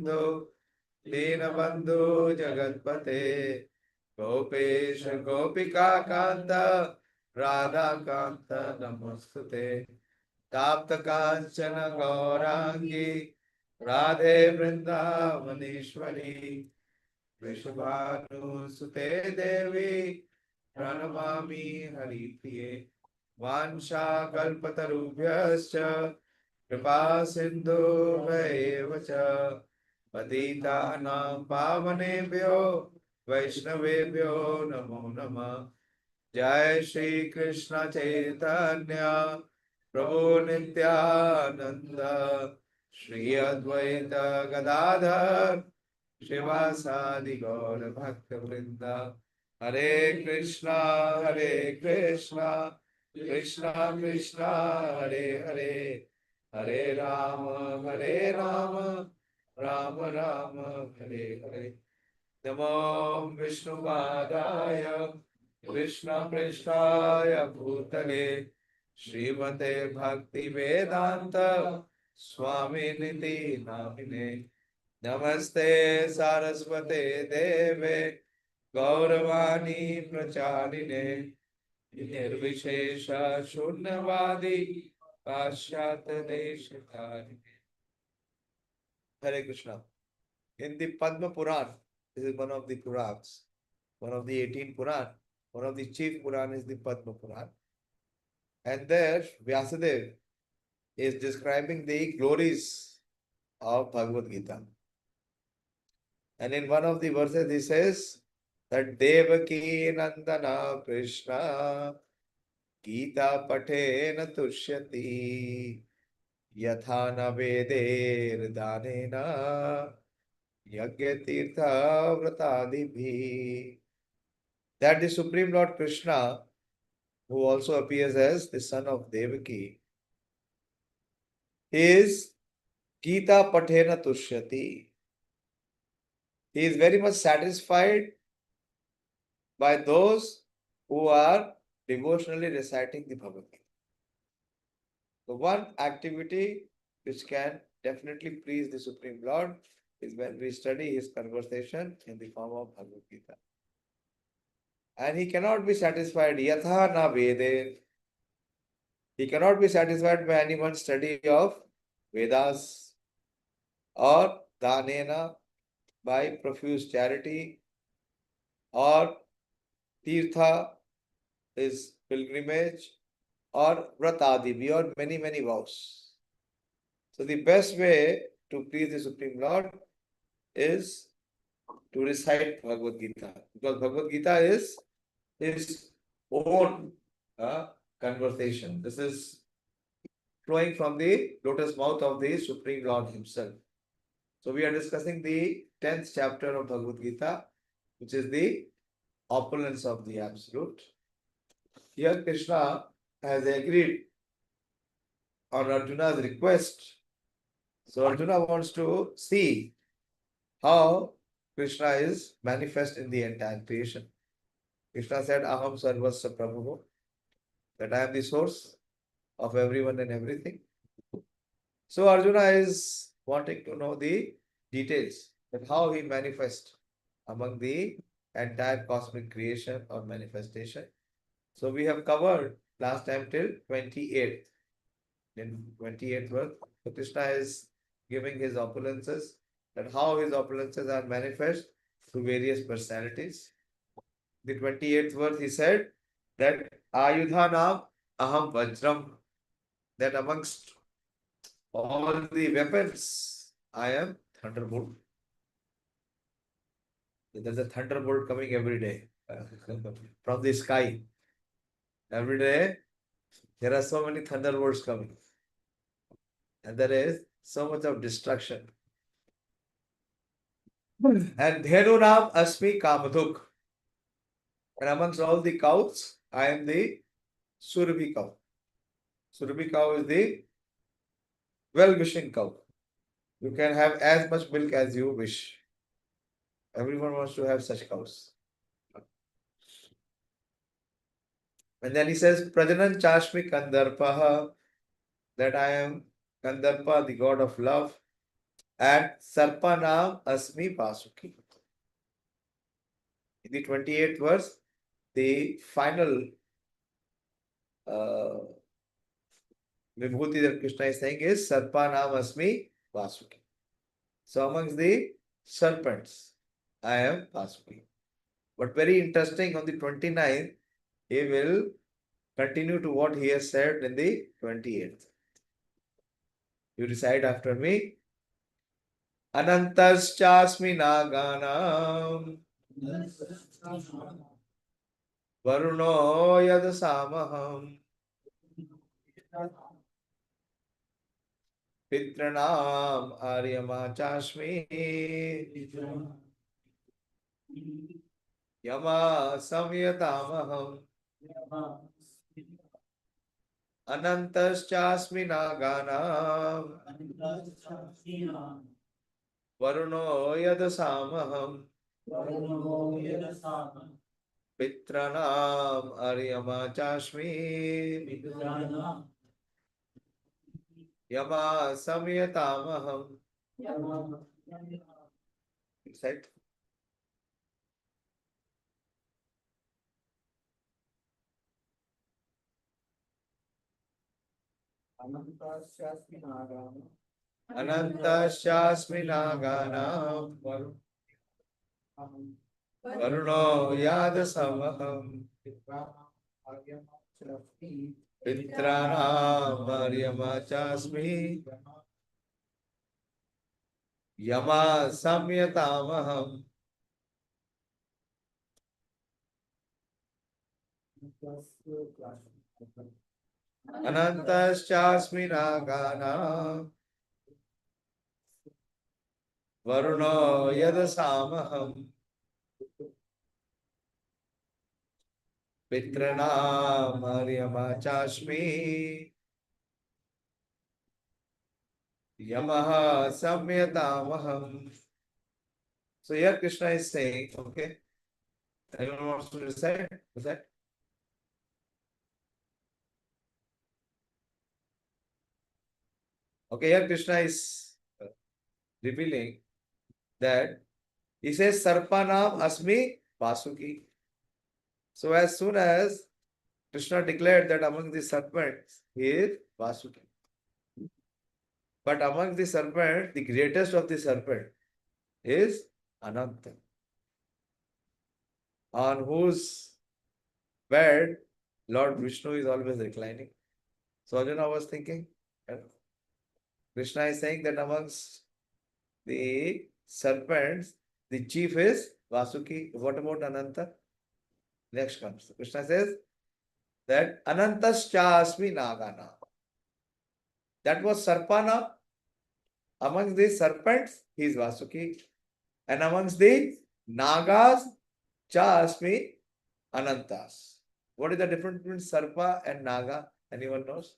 Sindhu Dinabandhu Jagatpate Gopesh Gopika Kanta Radha Kanta Namostute Tapta Kanchana Gaurangi Radhe Vrindavaneshwari Vrishabhanu Sute Devi Pranamami Haripriye Vansha Kalpatarubhyascha Kripa Sindhu Vacha Patitanam Pavanebhyo Vaishnavebhyo Namo Namah Jai Shri Krishna Chaitanya Prabhu Nityananda Shri Advaita Gadadhar Shivasadi Gaur Bhakta Vrinda Hare Krishna Krishna Krishna Hare Hare Hare Rama Rama Rama Hare Hare Namo Vishnu Padaya Krishna Prishthaya Bhutale Srimate Bhakti Vedanta Swami Niti Namine Namaste Saraswate Deve Gauravani Pracharine Nirvishesha Shunyavadi Pashyata Deshatarine. Hare Krishna. In the Padma Puran, this is one of the Purans, one of the 18 Puran, one of the chief Puran is the Padma Puran. And there Vyasadeva is describing the glories of Bhagavad Gita. And in one of the verses he says that Devaki Nandana Krishna Gita Patena Tushyati Yatha na Veder Danena Yagyatirtha Vratadibhi. That the Supreme Lord Krishna, who also appears as the son of Devaki, is Gita Patena Tushyati. He is very much satisfied by those who are devotionally reciting the Bhagavad Gita. The one activity which can definitely please the Supreme Lord is when we study his conversation in the form of Bhagavad Gita. And he cannot be satisfied yatha na vede. He cannot be satisfied by anyone's study of Vedas or danena, by profuse charity, or tirtha is pilgrimage, or vratadivi, or many vows. So the best way to please the Supreme Lord is to recite Bhagavad Gita, because Bhagavad Gita is his own conversation. This is flowing from the lotus mouth of the Supreme Lord himself. So we are discussing the 10th chapter of Bhagavad Gita, which is the opulence of the Absolute. Here Krishna has agreed on Arjuna's request. So Arjuna wants to see how Krishna is manifest in the entire creation. Krishna said, Aham Sarvasya Prabhu, that I am the source of everyone and everything. So Arjuna is wanting to know the details, that how he manifests among the entire cosmic creation or manifestation. So we have covered last time till 28th. In 28th verse, so Krishna is giving his opulences, that how his opulences are manifest through various personalities. The 28th verse he said that Ayudhanam Aham Vajram, that amongst all the weapons, I am thunderbolt. There's a thunderbolt coming every day from the sky. Every day, there are so many thunderbolts coming. And there is so much of destruction. And Dhenunam Asmi Kamaduk. And amongst all the cows, I am the Surabhi cow. Surabhi cow is the well-wishing cow. You can have as much milk as you wish. Everyone wants to have such cows. And then he says, Prajanan Chashmi Kandarpaha, that I am Kandarpa, the god of love. and Sarpanam Asmi Vasuki. In the 28th verse, the final Vibhuti that Krishna is saying is Sarpanam Asmi Vasuki. So amongst the serpents, I am Vasuki. But very interesting, on the 29th, he will continue to what he has said in the 28th. You recite after me. Anantaschasmi naganam varuno yad samaham pitranam aryama chasmi yama samyatamaham anantaschasmi naganam varuno yad samaham pitranam aryama chasmi yama samyatamaham. Right? Anantaschasmi naganam varuno yad samaham pitranam aryama chasmi yama samyatamaham. Anantaschasmi naganam varuno yad samaham pitranam aryama chasmi yamaha samyatamaham. So here Krishna is saying, okay, anyone wants to recite? Recite. Okay, here Krishna is revealing that he says Sarpanam Asmi Vasuki. So as soon as Krishna declared that among the serpents he is Vasuki. But among the serpents, the greatest of the serpent is Ananta, on whose bed Lord Vishnu is always reclining. So Arjuna was thinking, Krishna is saying that amongst the serpents, the chief is Vasuki. What about Ananta? Next comes. Krishna says that Anantaschasmi Nagana. That was Sarpana. Amongst the serpents, he is Vasuki. And amongst the Nagas, Chasmi Anantas. What is the difference between Sarpa and Naga? Anyone knows?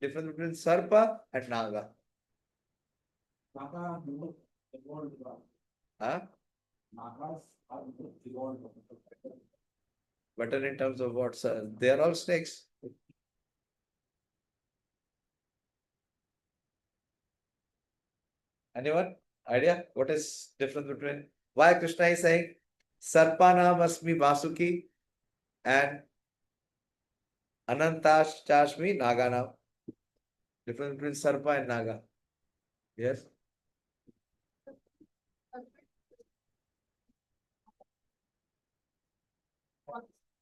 Difference between Sarpa and Naga. Huh? Better in terms of what, sir? They are all snakes. Anyone? Idea? What is difference between why Krishna is saying Sarpana must be Vasuki and Anantash Chashmi Nagana? Difference between Sarpa and Naga. Yes?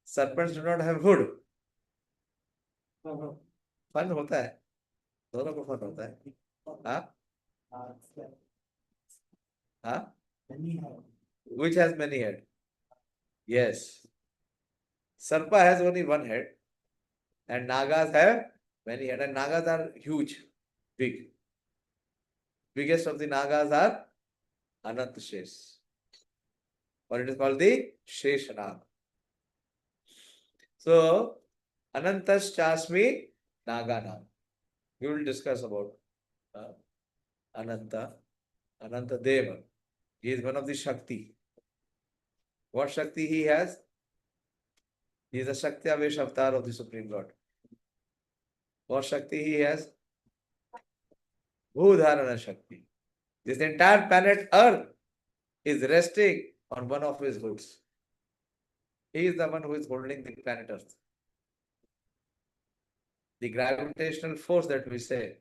Serpents do not have hood. फन होता है दोनों को fun होता है हाँ हाँ which has many head yes sarpa has only one head and nagas have many head and nagas are huge big biggest of the nagas are anant shesh or it is called the sheshanag so anantas chasmi naganam we will discuss about ananta deva he is one of the shakti what shakti he has. He is a Shakti Avesh avatar of the Supreme Lord. What Shakti he has? Bhudharana Shakti. This entire planet Earth is resting on one of his hoods. He is the one who is holding the planet Earth. The gravitational force that we say,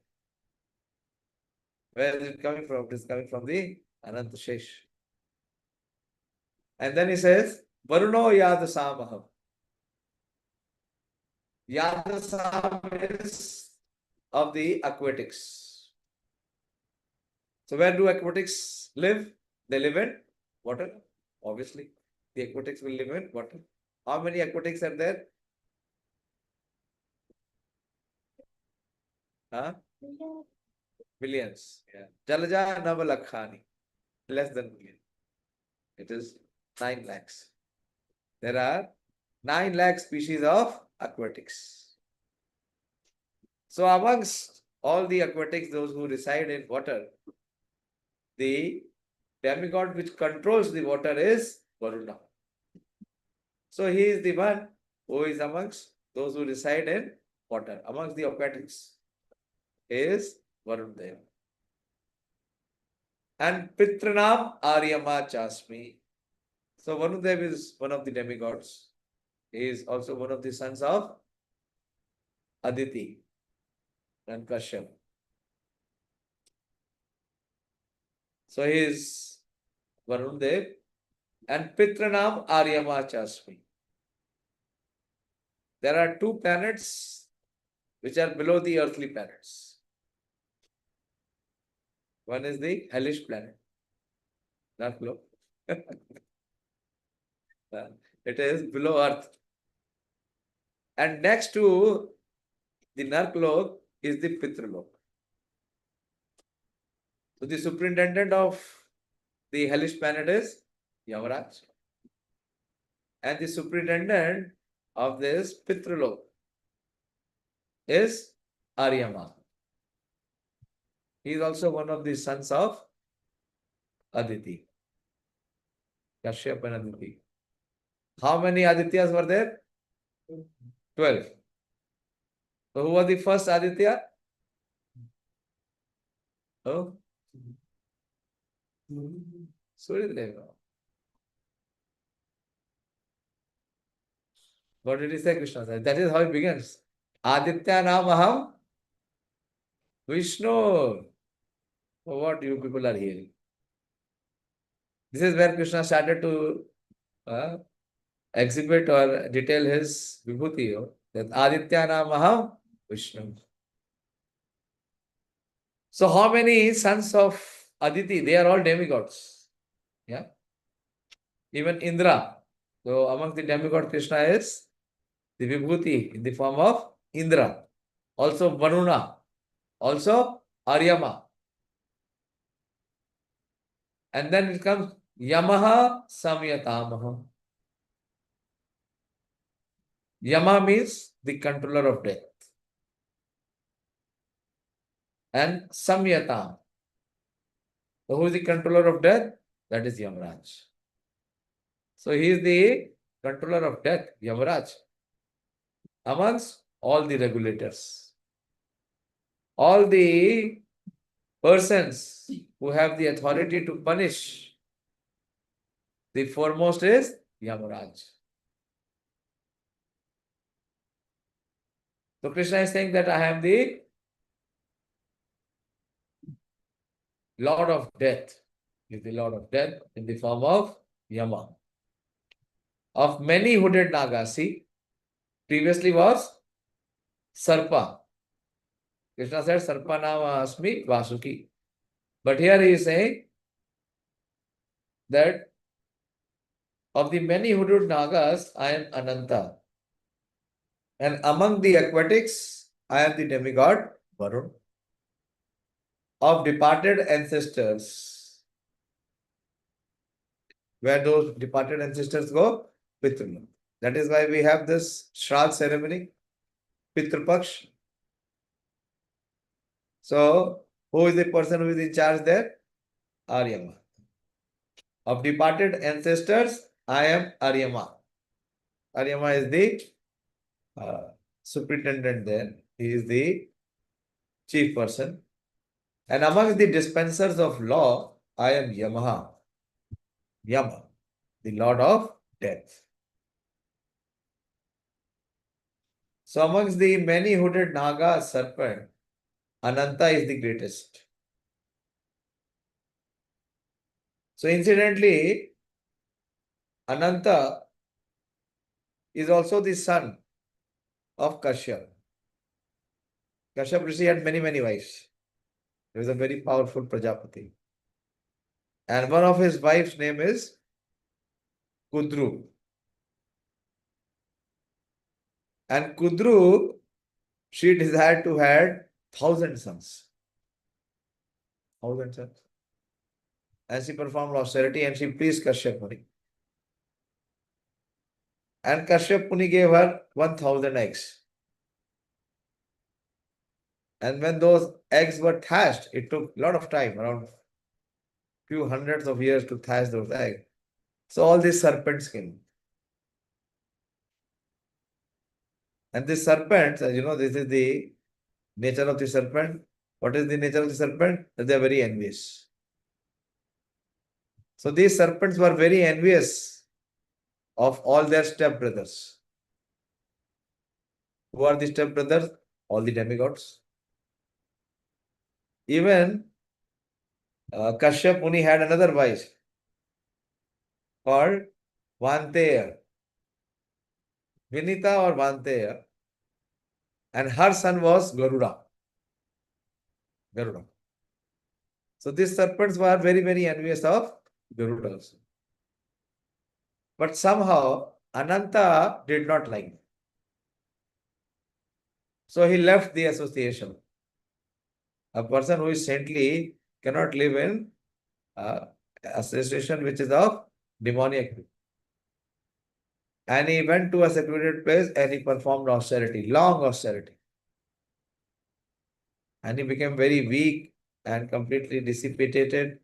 where is it coming from? It is coming from the Ananta Shesh. And then he says, Varuno Yadasamaham. Yadasam is of the aquatics. So where do aquatics live? They live in water, obviously. The aquatics will live in water. How many aquatics are there? Huh? Millions. Yeah. Jalaja Navalakhani. Less than million. It is 9 lakhs. There are 9 lakh species of aquatics. So amongst all the aquatics, those who reside in water, the demigod which controls the water is Varuna. So he is the one who is amongst those who reside in water. Amongst the aquatics is Varun Dev. And Pitranam Aryama Chasmi. So Varun Dev is one of the demigods. He is also one of the sons of Aditi and Kashyap. So he is Varun Dev and Pitranam Aryama Chasmi. There are 2 planets which are below the earthly planets. One is the hellish planet, not below. It is below earth. And next to the Narklok is the Pitralok. So the superintendent of the hellish planet is Yamaraj. And the superintendent of this Pitralok is Aryama. He is also one of the sons of Aditi. Kashyap and Aditi. How many Adityas were there? 12. So who was the first Aditya? Oh, Suryadeva. What did he say, Krishna said? That is how it begins. Aditya Namaham Vishnu. What you people are hearing. This is where Krishna started to exhibit or detail his vibhuti. That Aditya Namaham Vishnu. So how many sons of Aditi? They are all demigods. Yeah. Even Indra. So among the demigod, Krishna is the vibhuti in the form of Indra. Also Varuna. Also Aryama. And then it comes Yamaha Samyatamaha. Yama means the controller of death. And Samyatam. So who is the controller of death? That is Yamaraj. So he is the controller of death, Yamaraj, amongst all the regulators. All the persons who have the authority to punish, the foremost is Yamaraj. So Krishna is saying that I am the Lord of Death. He is the Lord of Death in the form of Yama. Of many hooded Nagasi, previously was Sarpa. Krishna said, Sarpa Nama Asmi Vasuki. But here he is saying that of the many hooded Nagas, I am Ananta. And among the aquatics, I am the demigod Varun. Of departed ancestors. Where those departed ancestors go? Pitrulok. That is why we have this Shraddh ceremony, Pitrupaksh. So, who is the person who is in charge there? Aryama. Of departed ancestors, I am Aryama. Aryama is the superintendent there. He is the chief person. And among the dispensers of law, I am Yamaha, Yama, the Lord of Death. So amongst the many hooded Naga serpent, Ananta is the greatest. So incidentally, Ananta is also the son of Kashyap. Kashyap Rishi had many wives. He was a very powerful Prajapati. And one of his wives' name is Kudru. And Kudru, she desired to have 1,000 sons. 1,000 sons. And she performed austerity and she pleased Kashyap Muni. And Kashyap Muni gave her 1,000 eggs. And when those eggs were thatched, it took a lot of time, around few hundreds of years to thatch those eggs. So all these serpents came. And these serpents, as you know, this is the nature of the serpent. What is the nature of the serpent? They are very envious. So these serpents were very envious of all their stepbrothers. Who are the stepbrothers? All the demigods. Even Kashyap Muni had another wife called Vanteya, Vinita or Vanteya, and her son was Garuda. Garuda. So these serpents were very envious of Garuda also. But somehow Ananta did not like them. So he left the association. A person who is saintly cannot live in association which is of demoniac. And he went to a secluded place and he performed austerity, long austerity. And he became very weak and completely dissipated.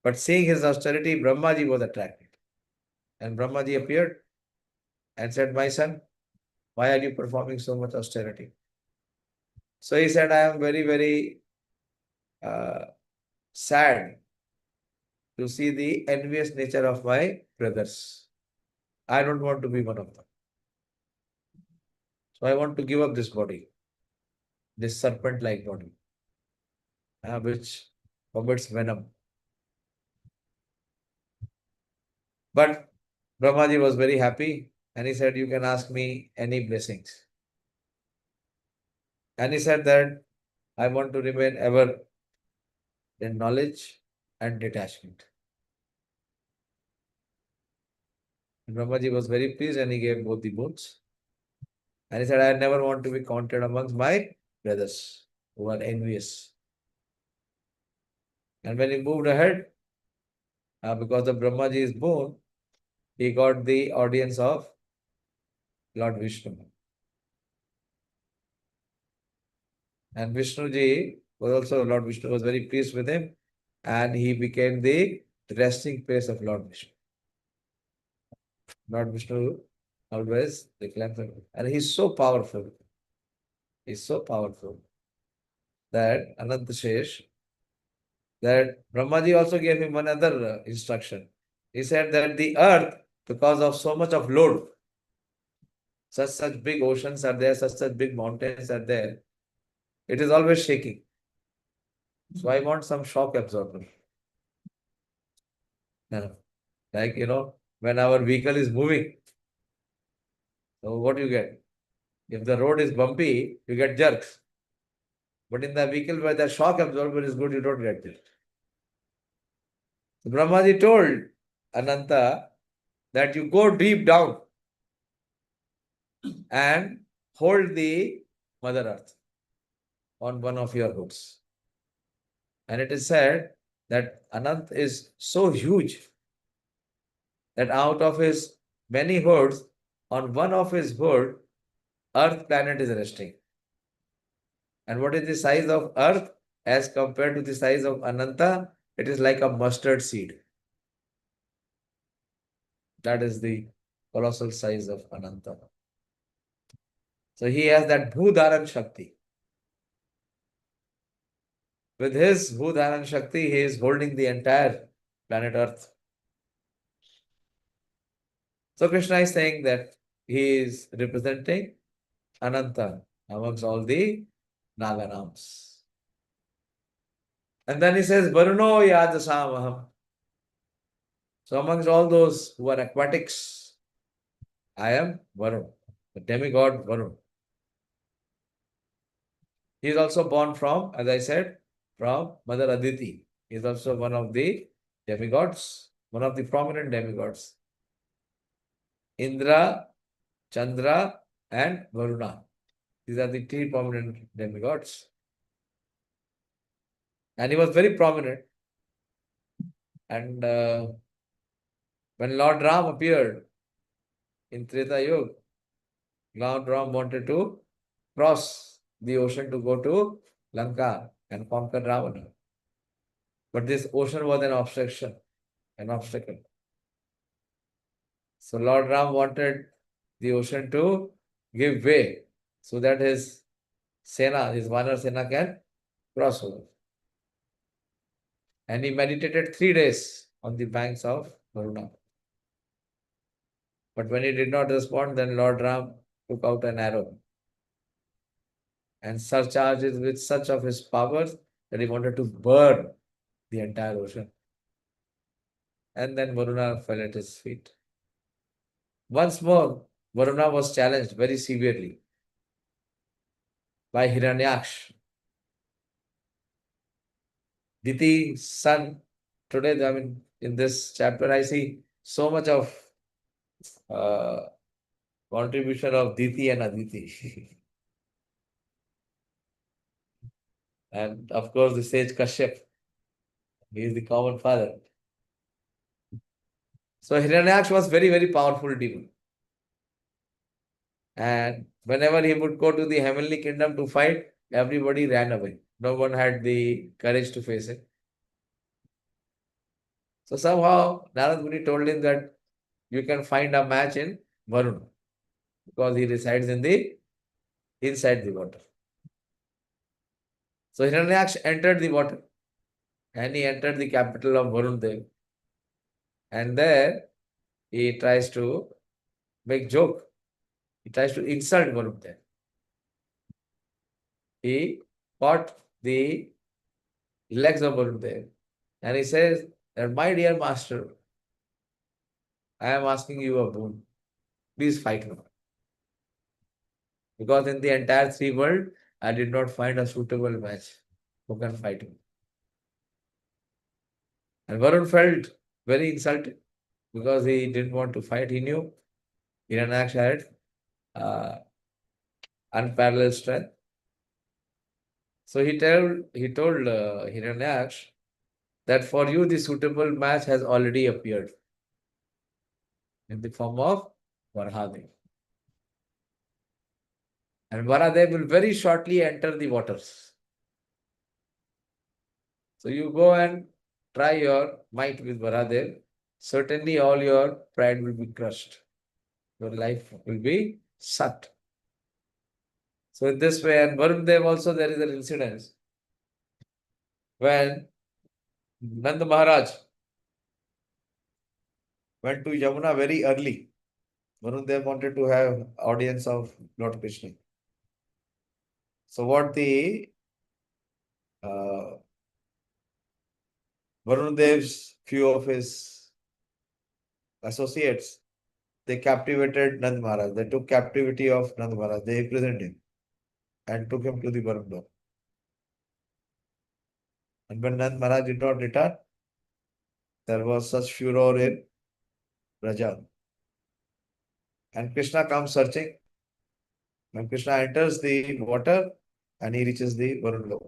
But seeing his austerity, Brahmaji was attracted. And Brahmaji appeared and said, "My son, why are you performing so much austerity?" So he said, "I am very sad to see the envious nature of my brothers. I don't want to be one of them. So I want to give up this body, this serpent-like body, which vomits venom." But Brahmaji was very happy and he said, "You can ask me any blessings." And he said that I want to remain ever in knowledge and detachment. And Brahmaji was very pleased and he gave both the boons. And he said, "I never want to be counted amongst my brothers who are envious." And when he moved ahead, because of Brahmaji's boon, he got the audience of Lord Vishnu. And Vishnuji was also, Lord Vishnu was very pleased with him and he became the resting place of Lord Vishnu. Lord Vishnu always declares him. And he's so powerful. He's so powerful that Anantashesh, that Brahmaji also gave him another instruction. He said that the earth, because of so much of load, such big oceans are there, such big mountains are there, it is always shaking. So I want some shock absorber. Like, when our vehicle is moving, so what do you get? If the road is bumpy, you get jerks. But in the vehicle where the shock absorber is good, you don't get jerks. So Brahmaji told Ananta that you go deep down and hold the Mother Earth on one of your hooks. And it is said that Anant is so huge that out of his many hoods, on one of his hood, Earth planet is resting. And what is the size of Earth as compared to the size of Ananta? It is like a mustard seed. That is the colossal size of Ananta. So he has that Bhudharan Shakti. With his Bhudharan Shakti, he is holding the entire planet Earth. So Krishna is saying that he is representing Ananta amongst all the Naganams. And then he says, Varuno Yajasamaham. So amongst all those who are aquatics, I am Varun, the demigod Varun. He is also born from, as I said, from Mother Aditi. He is also one of the demigods, one of the prominent demigods. Indra, Chandra, and Varuna. These are the three prominent demigods. And he was very prominent. And when Lord Ram appeared in Treta Yuga, Lord Ram wanted to cross the ocean to go to Lanka and conquer Ravana. But this ocean was an obstruction, an obstacle. So Lord Ram wanted the ocean to give way so that his Sena, his Vanar Sena can cross over. And he meditated 3 days on the banks of Varuna. But when he did not respond, then Lord Ram took out an arrow and surcharged it with such of his powers that he wanted to burn the entire ocean. And then Varuna fell at his feet. Once more, Varuna was challenged very severely by Hiranyaksh. Diti's son, today, I mean, in this chapter, I see so much of uh, contribution of Diti and Aditi. And of course, the sage Kashyap, he is the common father. So Hiranyaksh was very, very powerful demon. And whenever he would go to the heavenly kingdom to fight, everybody ran away. No one had the courage to face it. So somehow Narad Muni told him that you can find a match in Varun because he resides in the inside the water. So Hiranyaksh entered the water and he entered the capital of Varun Dev. And there he tries to make joke. He tries to insult Varun Dev. He caught the legs of Varun Dev and he says that, my dear master, I am asking you a boon. Please fight me. Because in the entire three world, I did not find a suitable match who can fight me. And Varun felt very insulted because he didn't want to fight. He knew Hiranyaksh had uh, unparalleled strength. So he told Hiranyaksh that for you the suitable match has already appeared in the form of Varahadev. And Varahadev will very shortly enter the waters. So you go and try your might with Varahadev. Certainly all your pride will be crushed. Your life will be sucked. So in this way, and Varun Dev also there is an incident when Nand Maharaj went to Yamuna very early. Varun Dev wanted to have audience of Lord Krishna. So what the uh, Varun Dev's few of his associates, they captivated Nand Maharaj. They took captivity of Nand Maharaj. They imprisoned him and took him to the Varun Dev. And when Nand Maharaj did not return, there was such furor in Raja. And Krishna comes searching. When Krishna enters the water and he reaches the Varun Lok.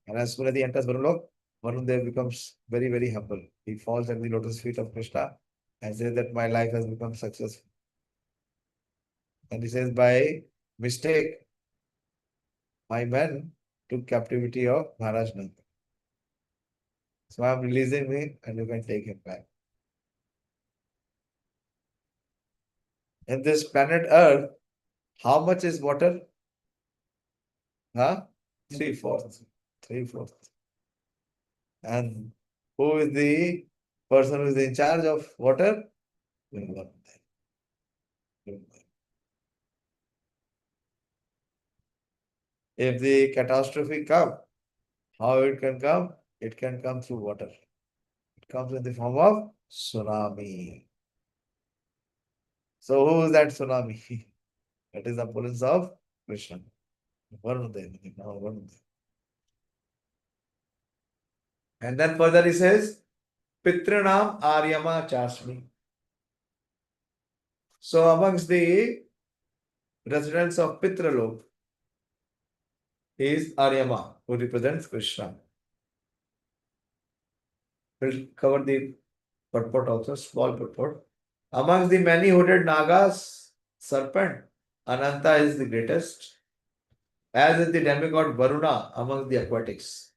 And as soon as he enters Varun Lok, Varun Dev becomes very, very humble. He falls at the lotus feet of Krishna and says that my life has become successful. And he says, by mistake, my men took captivity of Maharaj Nand. So I am releasing him and you can take him back. In this planet Earth, how much is water? Huh? 3/4. 3/4. And who is the person who is in charge of water? If the catastrophe come, how it can come? It can come through water. It comes in the form of tsunami. So who is that tsunami? That is the appearance of Krishna. Varundev. And then further he says, Pitranam Aryama Chasmi. So amongst the residents of Pitralok is Aryama, who represents Krishna. We'll cover the purport also, small purport. Amongst the many hooded Nagas, serpent, Ananta is the greatest, as is the demigod Varuna amongst the aquatics.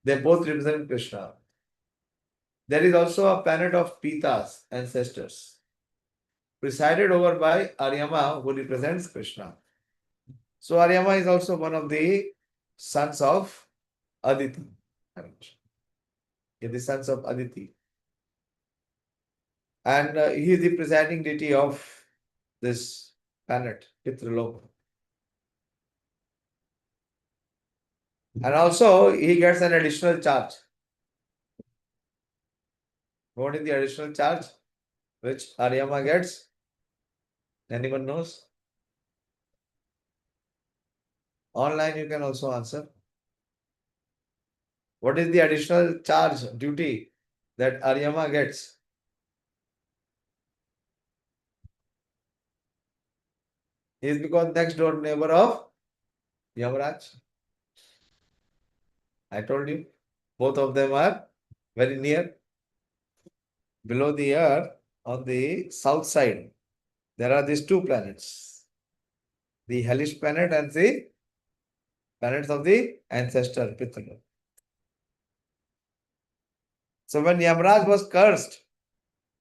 They both represent Krishna. There is also a planet of Pita's ancestors, presided over by Aryama, who represents Krishna. So Aryama is also one of the sons of Aditi. He is the sons of Aditi. And he is the presiding deity of this planet, Pitraloka. And also he gets an additional charge. What is the additional charge which Aryama gets? Anyone knows? Online you can also answer. What is the additional charge, duty that Aryama gets? He is because next door neighbor of Yamaraj. I told you, both of them are very near. Below the earth, on the south side, there are these two planets. The hellish planet and the planets of the ancestor, Pitru. So when Yamaraj was cursed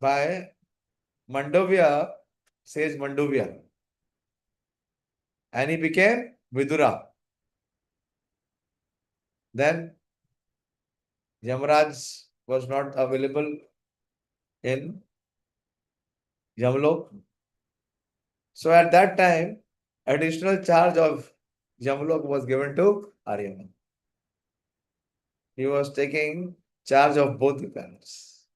by Mandavya, sage Mandavya, and he became Vidura, then Yamaraj was not available in Yamlok. So at that time, additional charge of Yamlok was given to Aryama. He was taking charge of both the planets.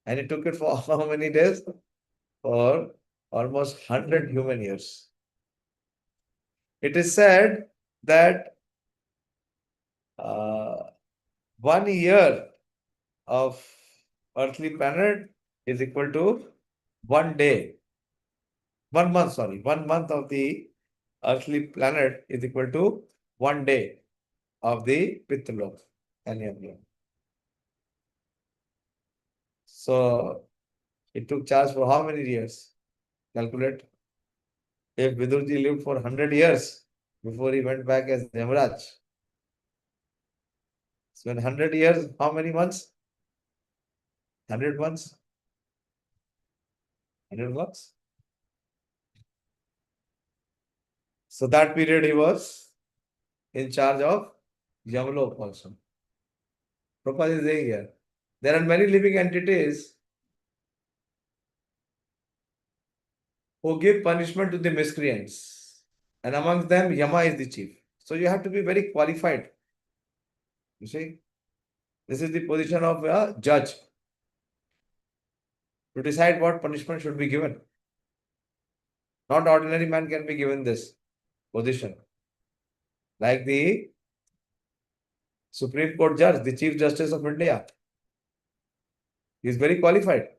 And he took it for how many days? For almost 100 human years. It is said that 1 year of earthly planet is equal to 1 day. 1 month, sorry. 1 month of the earthly planet is equal to 1 day of the Pitralok and Yamlok. So it took charge for how many years? Calculate. If Vidurji lived for 100 years before he went back as Yamaraj. So in 100 years, how many months? 100 months? 100 months? So that period he was in charge of Yamlok also. Prabhupada is saying here, there are many living entities who give punishment to the miscreants. And amongst them, Yama is the chief. So you have to be very qualified. You see, this is the position of a judge to decide what punishment should be given. Not ordinary man can be given this position. Like the Supreme Court judge, the Chief Justice of India. He is very qualified.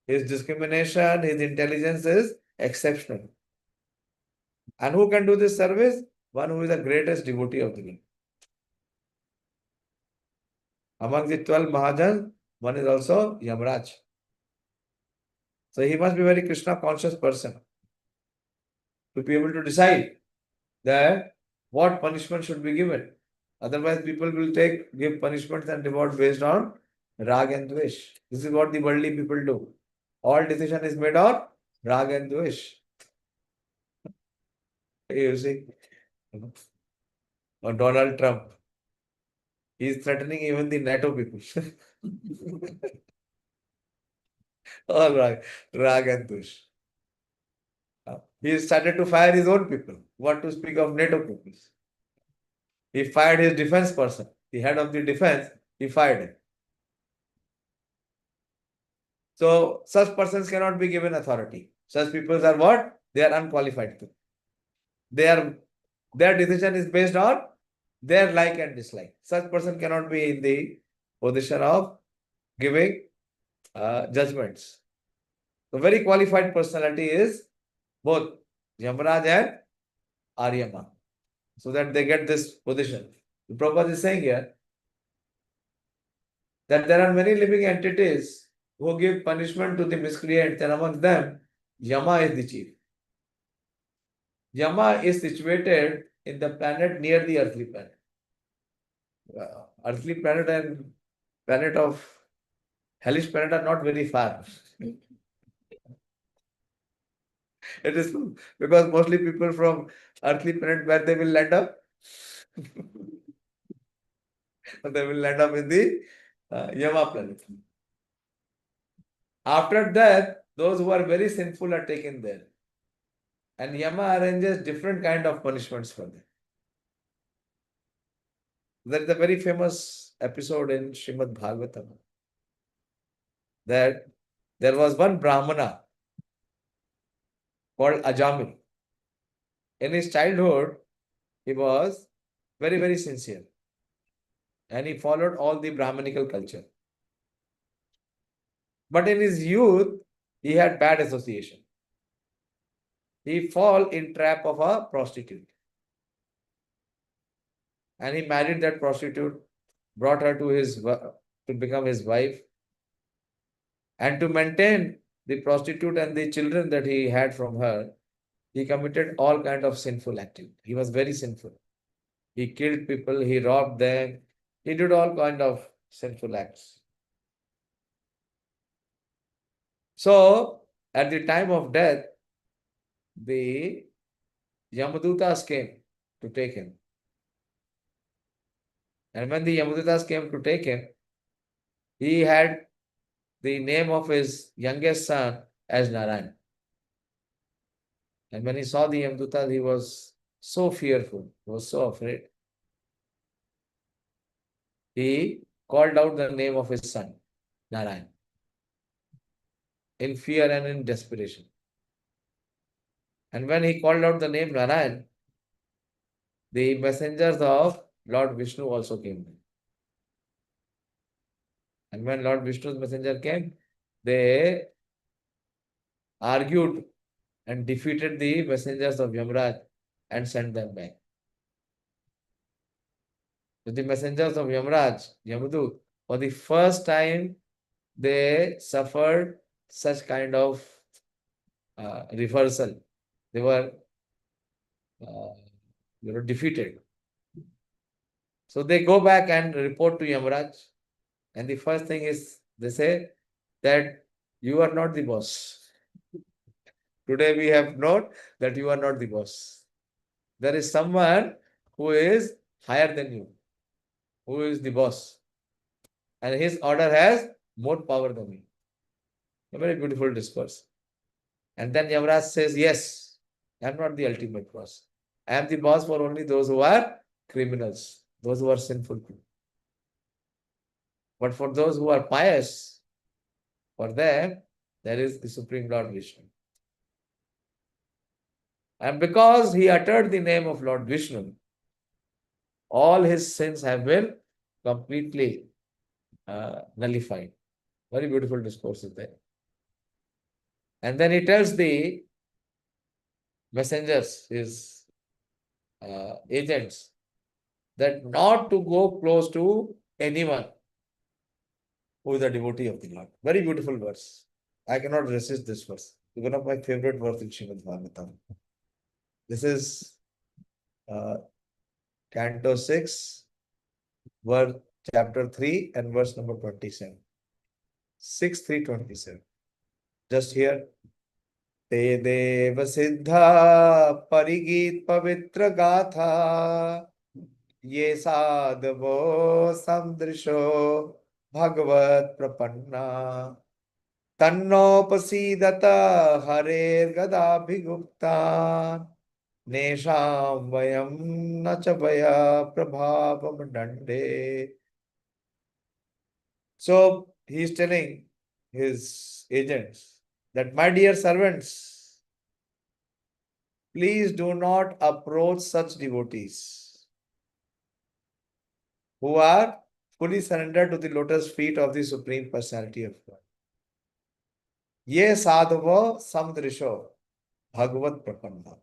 His discrimination, his intelligence is exceptional. And who can do this service? One who is the greatest devotee of the king. Among the 12 Mahajans, one is also Yamaraj. So he must be a very Krishna conscious person to be able to decide that what punishment should be given. Otherwise, people will give punishments and reward based on rag and dvesh. This is what the worldly people do. All decision is made on rag and dvesh. You see. or Donald Trump. He is threatening even the NATO people. All right, Rag and Tush. He started to fire his own people. What to speak of NATO people? He fired his defense person, the head of the defense. He fired him. So such persons cannot be given authority. Such people are what? They are unqualified. Their decision is based on their like and dislike. Such person cannot be in the position of giving judgments. The very qualified personality is both Yamaraj and Aryama, so that they get this position. The Prabhupada is saying here that there are many living entities who give punishment to the miscreants, and among them, Yama is the chief. Yama is situated in the planet near the earthly planet. Earthly planet and planet of hellish planet are not very far. It is because mostly people from earthly planet, where they will land up, they will land up in the Yama planet. After death, those who are very sinful are taken there, and Yama arranges different kind of punishments for them. There is a very famous episode in Srimad Bhagavatam that there was one Brahmana called Ajamil. In his childhood, he was very, very sincere, and he followed all the Brahmanical culture. But in his youth, he had bad association. He fall in trap of a prostitute, and he married that prostitute, brought her to become his wife, and to maintain the prostitute and the children that he had from her, he committed all kind of sinful activity. He was very sinful. He killed people, he robbed them, he did all kind of sinful acts. So, at the time of death, the Yamadutas came to take him. And when the Yamadutas came to take him, he had the name of his youngest son as Narayan. And when he saw the Yamadutas, he was so fearful, he was so afraid. He called out the name of his son, Narayan, in fear and in desperation. And when he called out the name Narayan, the messengers of Lord Vishnu also came. And when Lord Vishnu's messenger came, they argued and defeated the messengers of Yamraj and sent them back. So the messengers of Yamraj, Yamadut, for the first time, they suffered such kind of reversal. They were defeated. So they go back and report to Yamraj. And the first thing is, they say that you are not the boss. Today we have known that you are not the boss. There is someone who is higher than you, who is the boss. And his order has more power than you. A very beautiful discourse. And then Yavraj says, yes, I am not the ultimate boss. I am the boss for only those who are criminals, those who are sinful people. But for those who are pious, for them, there is the Supreme Lord Vishnu. And because he uttered the name of Lord Vishnu, all his sins have been completely nullified. Very beautiful discourse is there. And then he tells the messengers, his agents, that not to go close to anyone who is a devotee of the Lord. Very beautiful verse. I cannot resist this verse. It's one of my favorite verses in Srimad Bhagavatam. This is Canto 6, verse chapter 3 and verse number 27. 6, 3, 27. Just here. Te Deva Siddha Parigit Pavitra Gatha ye sadhavo samdrisho bhagavat prapanna tannopasiddata harer gadabhigupta nesham vayam nachavaya prabhavam dande. So he is telling his agents that, my dear servants, please do not approach such devotees who are fully surrendered to the lotus feet of the Supreme Personality of God. Ye sadhava samdrisho bhagavat prapanna.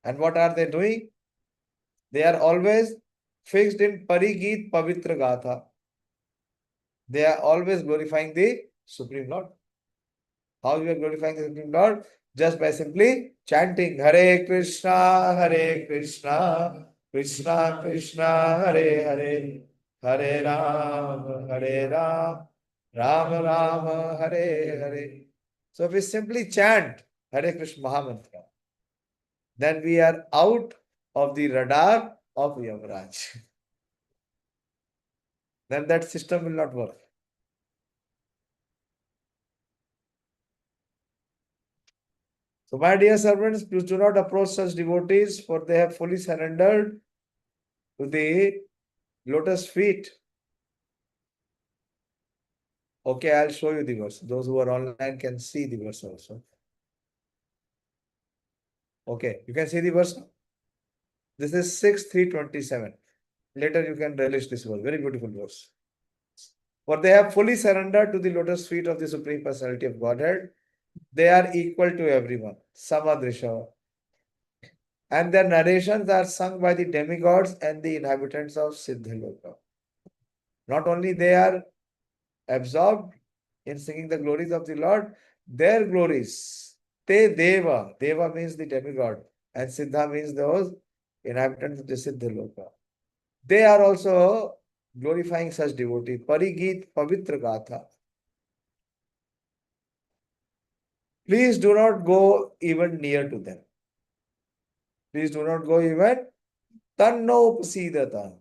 And what are they doing? They are always fixed in Parigit Pavitra Gatha. They are always glorifying the Supreme Lord. How you are glorifying the Supreme Lord? Just by simply chanting Hare Krishna, Hare Krishna, Krishna Krishna, Hare Hare, Hare Ram, Hare Ram, Ram Ram, Hare Hare. So if we simply chant Hare Krishna Mahamantra, then we are out of the radar of Yamaraj. Then that system will not work. So, my dear servants, please do not approach such devotees, for they have fully surrendered to the lotus feet. Okay, I'll show you the verse. Those who are online can see the verse also. Okay, you can see the verse. This is 6:327. Later you can relish this verse. Very beautiful verse. For they have fully surrendered to the lotus feet of the Supreme Personality of Godhead. They are equal to everyone. Samadrisha. And their narrations are sung by the demigods and the inhabitants of Siddhaloka. Not only they are absorbed in singing the glories of the Lord, their glories, te deva, deva means the demigod, and siddha means those inhabitants of the Siddhaloka. They are also glorifying such devotees. Parigit Pavitra Gatha. Please do not go even near to them. Please do not go even tanno pasidata.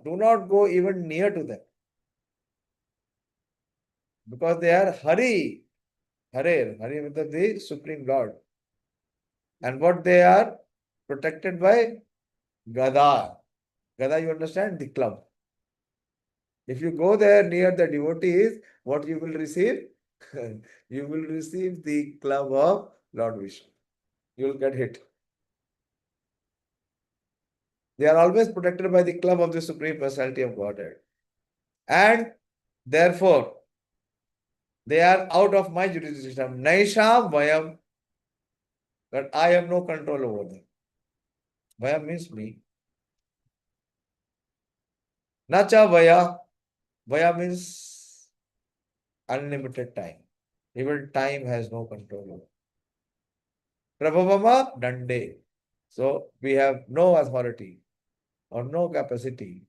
Do not go even near to them. Because they are Hari. Harer. Hari means the Supreme Lord. And what they are? Protected by Gada. Gada, you understand? The club. If you go there near the devotees, what you will receive? You will receive the club of Lord Vishnu. You will get hit. They are always protected by the club of the Supreme Personality of Godhead. And therefore, they are out of my jurisdiction. Naisham Vayam. But I have no control over them. Vayam means me. Nacha Vaya. Vaya means unlimited time. Even time has no control over. Prabhavama Dande. So we have no authority or no capacity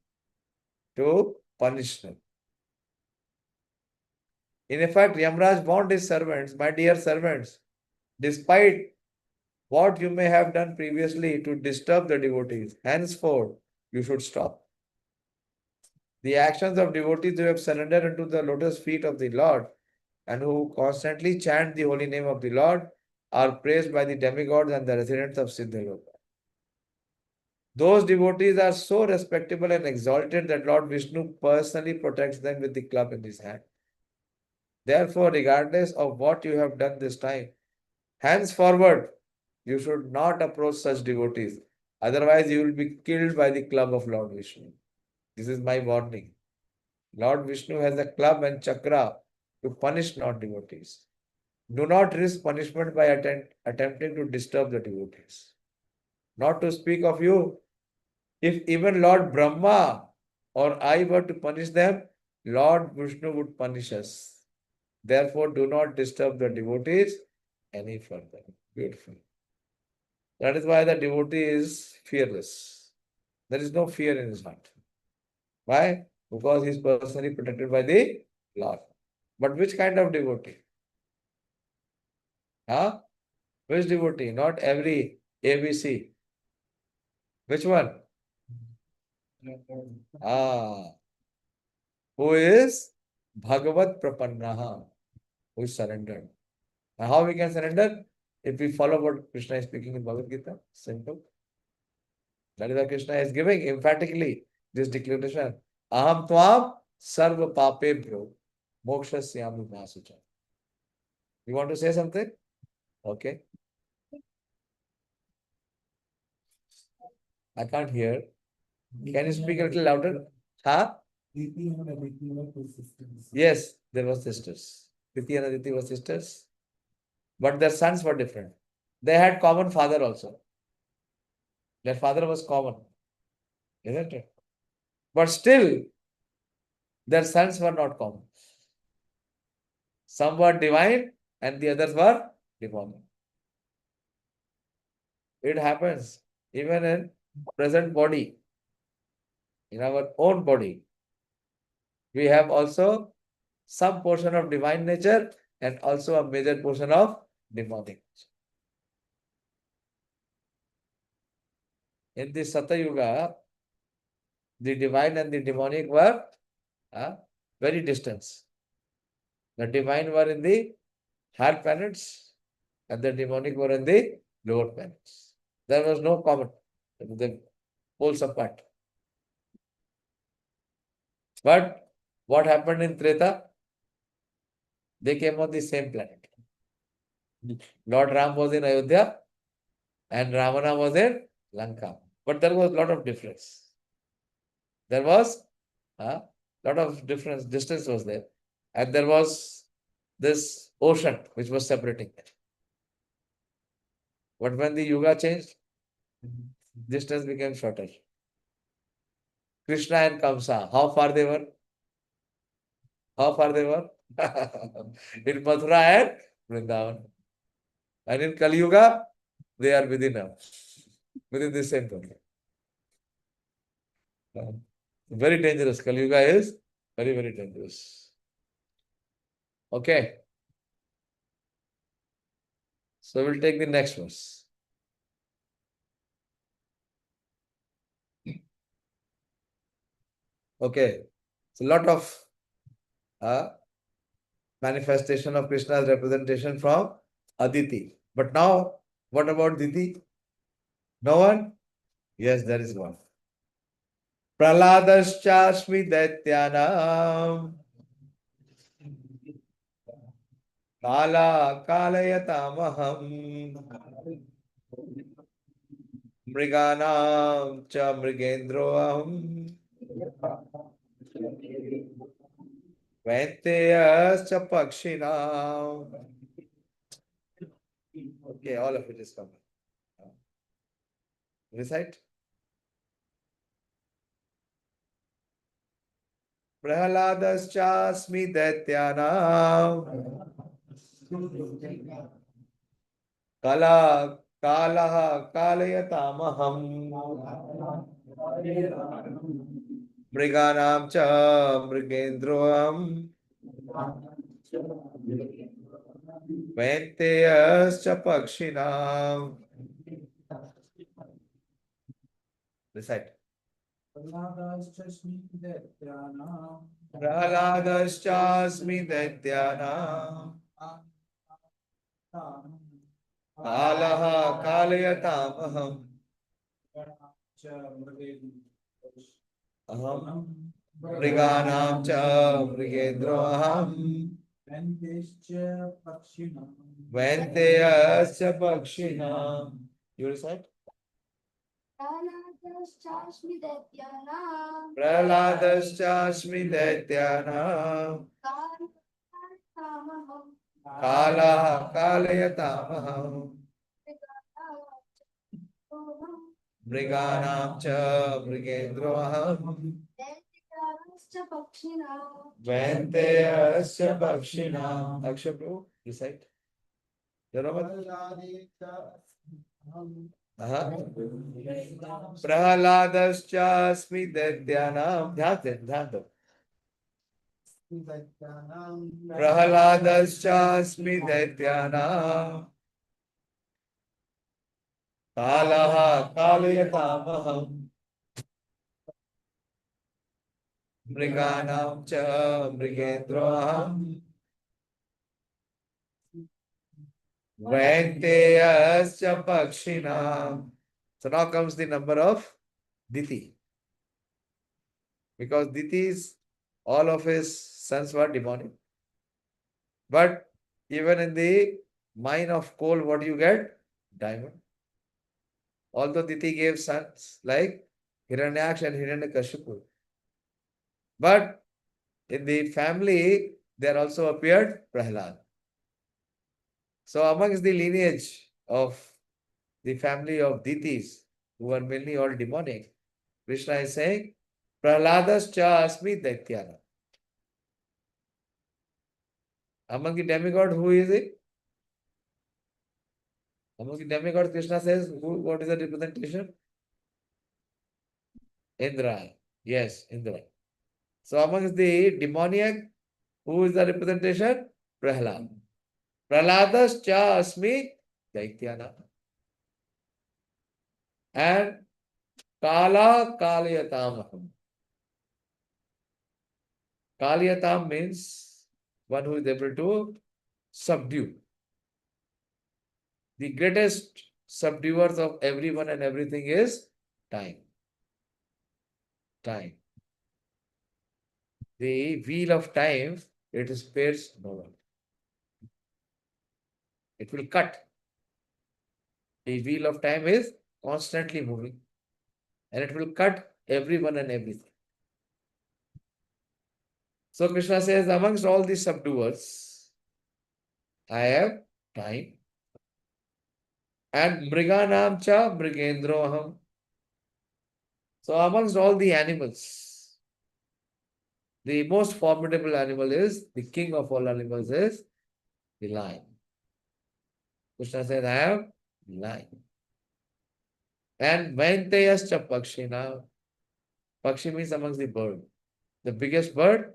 to punish them. In effect, Yamraj warned his servants, my dear servants, despite what you may have done previously to disturb the devotees, henceforth you should stop. The actions of devotees who have surrendered unto the lotus feet of the Lord and who constantly chant the holy name of the Lord are praised by the demigods and the residents of Siddhaloka. Those devotees are so respectable and exalted that Lord Vishnu personally protects them with the club in his hand. Therefore, regardless of what you have done this time, henceforward, you should not approach such devotees. Otherwise, you will be killed by the club of Lord Vishnu. This is my warning. Lord Vishnu has a club and chakra to punish non-devotees. Do not risk punishment by attempting to disturb the devotees. Not to speak of you, if even Lord Brahma or I were to punish them, Lord Vishnu would punish us. Therefore, do not disturb the devotees any further. Beautiful. That is why the devotee is fearless. There is no fear in his heart. Why? Because he is personally protected by the Lord. But which kind of devotee? Huh? Which devotee? Not every ABC. Which one? Ah, who is Bhagavat Prapannaha, who is surrendered. And how we can surrender? If we follow what Krishna is speaking in Bhagavad Gita, simple. That is why Krishna is giving emphatically this declaration. Aham tvam sarva papebhyo mokshasyami masucha. You want to say something? Okay. I can't hear. Can you speak a little louder? Huh? Yes, there were sisters. Kriti and Aditi were sisters, but their sons were different. They had common father also. Their father was common, isn't it? But still, their sons were not common. Some were divine and the others were demonic. It happens even in present body, in our own body. We have also some portion of divine nature and also a major portion of demonic. In the Satya Yuga, the divine and the demonic were very distant. The divine were in the higher planets and the demonic were in the lower planets. There was no common. The poles apart. But what happened in Treta? They came on the same planet. Lord Ram was in Ayodhya and Ravana was in Lanka. But there was a lot of difference. There was a lot of difference, distance was there. And there was this ocean which was separating them. But when the Yuga changed, distance became shorter. Krishna and Kamsa, how far they were? How far they were? In Mathura and Vrindavan. And in Kali Yuga, they are within the same country. Very dangerous. Kali Yuga is very, very dangerous. Okay. So we'll take the next verse. Okay. So a lot of manifestation of Krishna's representation from Aditi. But now, what about Diti? No one? Yes, there is one. Prahladaschaśmi daityanam kala kalayatamaham mriganam cha mrigendroam vaiteyascha pakshinam. Okay, all of it is covered. Recite. Prahladaschaśmi daityanam kala kalaha kalayatamaham mriganam cha mrigendroam vaiteyascha pakshinam. Recite. Prahladaschaśmi daityanam kalaha kalayatamaham aham mriganam cha mrigendro aham vaiteyascha pakshinam. You recite? Prahladaschaśmi daityanam Prahladaschaśmi daityanam kalamaham kalaha kalayatamaham mriganam cha mrigendro aham vaiteyascha pakshinam vaiteyascha pakshinam. Akshay Prabhu, recite. प्रहलादश्चास्मि दैत्यानां ध्यान दो प्रहलादश्चास्मि दैत्यानां कालः कालयतामहम् Mriganam cha mrigendroham Vainteyascha Pakshinam. So now comes the number of Diti. Because Diti's, all of his sons were demonic. But even in the mine of coal, what do you get? Diamond. Although Diti gave sons like Hiranyaksh and Hiranyakashipu. But in the family, there also appeared Prahlad. So amongst the lineage of the family of Ditis, who were mainly all demonic, Krishna is saying, Prahladas cha asmi daityana. Among the demigod, who is it? Among the demigods, Krishna says, what is the representation? Indra. Yes, Indra. So amongst the demoniac, who is the representation? Prahlad. Prahladas cha asmi daityana. And kala kalyatam. Kalyatam means one who is able to subdue. The greatest subduers of everyone and everything is time. Time. The wheel of time, it spares no one. It will cut. The wheel of time is constantly moving and it will cut everyone and everything. So Krishna says, amongst all these subduers, I have time. And Mriganam cha Mrigendroham. So amongst all the animals, the most formidable animal is, the king of all animals is the lion. Krishna says, I am lion. And Vainteyascha Pakshina. Pakshi means amongst the bird. The biggest bird,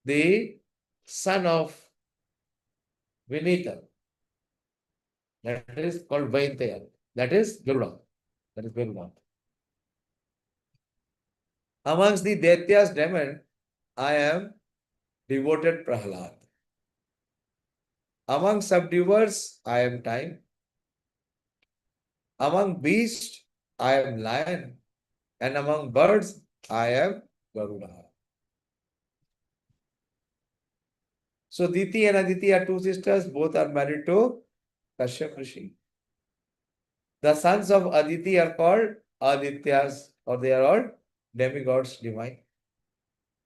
the son of Vinita. That is called Vainteya. That is Garuda. That is Garuda. Amongst the Daityas demon, I am devoted Prahlad. Among subduers, I am time. Among beasts, I am lion. And among birds, I am Garuda. So Diti and Aditi are two sisters, both are married to Kashyap Rishi. The sons of Aditi are called Adityas, or they are all demigods divine.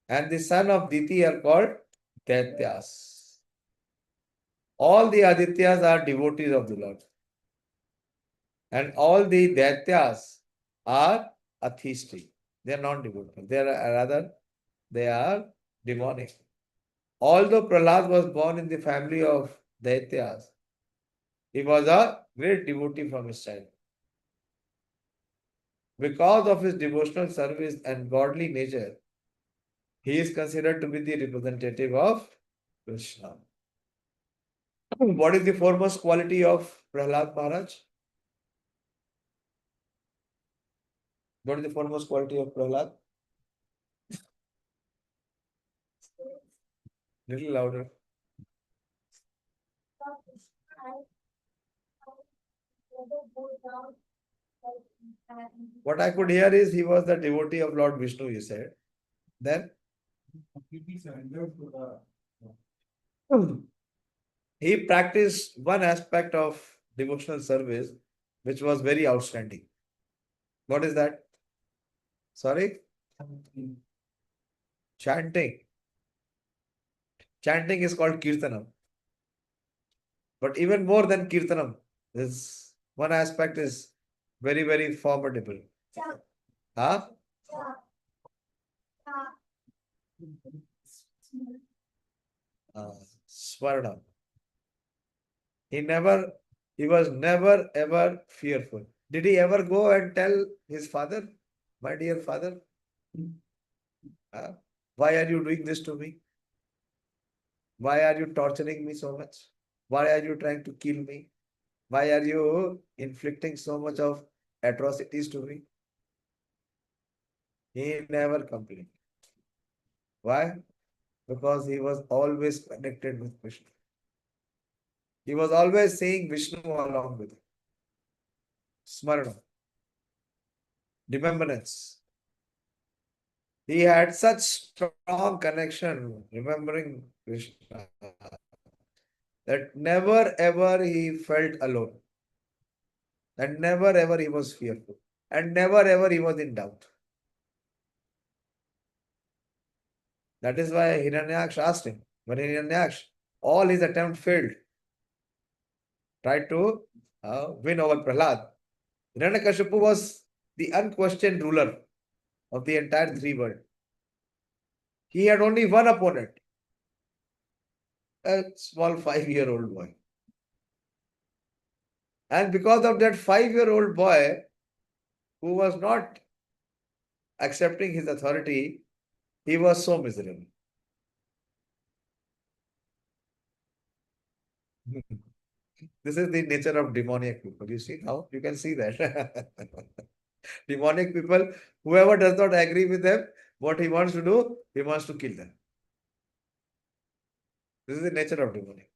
And the son of Diti are called Daityas. All the Adityas are devotees of the Lord. And all the Daityas are atheistic. They are not devotees. They are demonic. Although Prahlad was born in the family of Daityas, he was a great devotee from his childhood. Because of his devotional service and godly nature, he is considered to be the representative of Krishna. What is the foremost quality of Prahlad Maharaj? What is the foremost quality of Prahlad? Little louder. What I could hear is he was the devotee of Lord Vishnu, you said. Then he practiced one aspect of devotional service which was very outstanding. What is that? Sorry? Chanting. Chanting is called Kirtanam. But even more than Kirtanam, this one aspect is very, very formidable. Huh? Swarna. He was never ever fearful. Did he ever go and tell his father, my dear father, why are you doing this to me? Why are you torturing me so much? Why are you trying to kill me? Why are you inflicting so much of atrocities to me? He never complained. Why? Because he was always connected with Krishna. He was always saying Vishnu along with him. Smarana, remembrance. He had such strong connection, remembering Krishna, that never ever he felt alone, and never ever he was fearful, and never ever he was in doubt. That is why Hiranyaksha asked him, when Hiranyaksha, all his attempt failed, tried to win over Prahlad. Hiranyakashipu was the unquestioned ruler of the entire three world. He had only one opponent, a small 5-year-old boy. And because of that 5-year-old boy who was not accepting his authority, he was so miserable. This is the nature of demoniac people. You see now? You can see that. Demonic people, whoever does not agree with them, what he wants to do, he wants to kill them. This is the nature of demonic.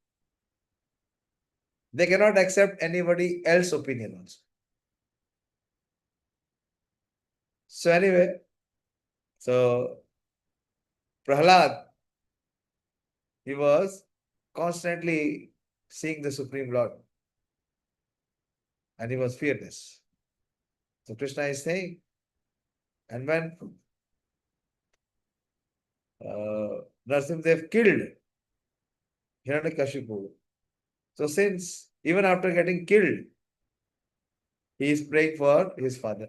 They cannot accept anybody else's opinion also. So anyway, so Prahlad, he was constantly seeing the Supreme Lord and he was fearless. So Krishna is saying, and when Narasimhadev killed Hiranyakashipu, so since even after getting killed, he is praying for his father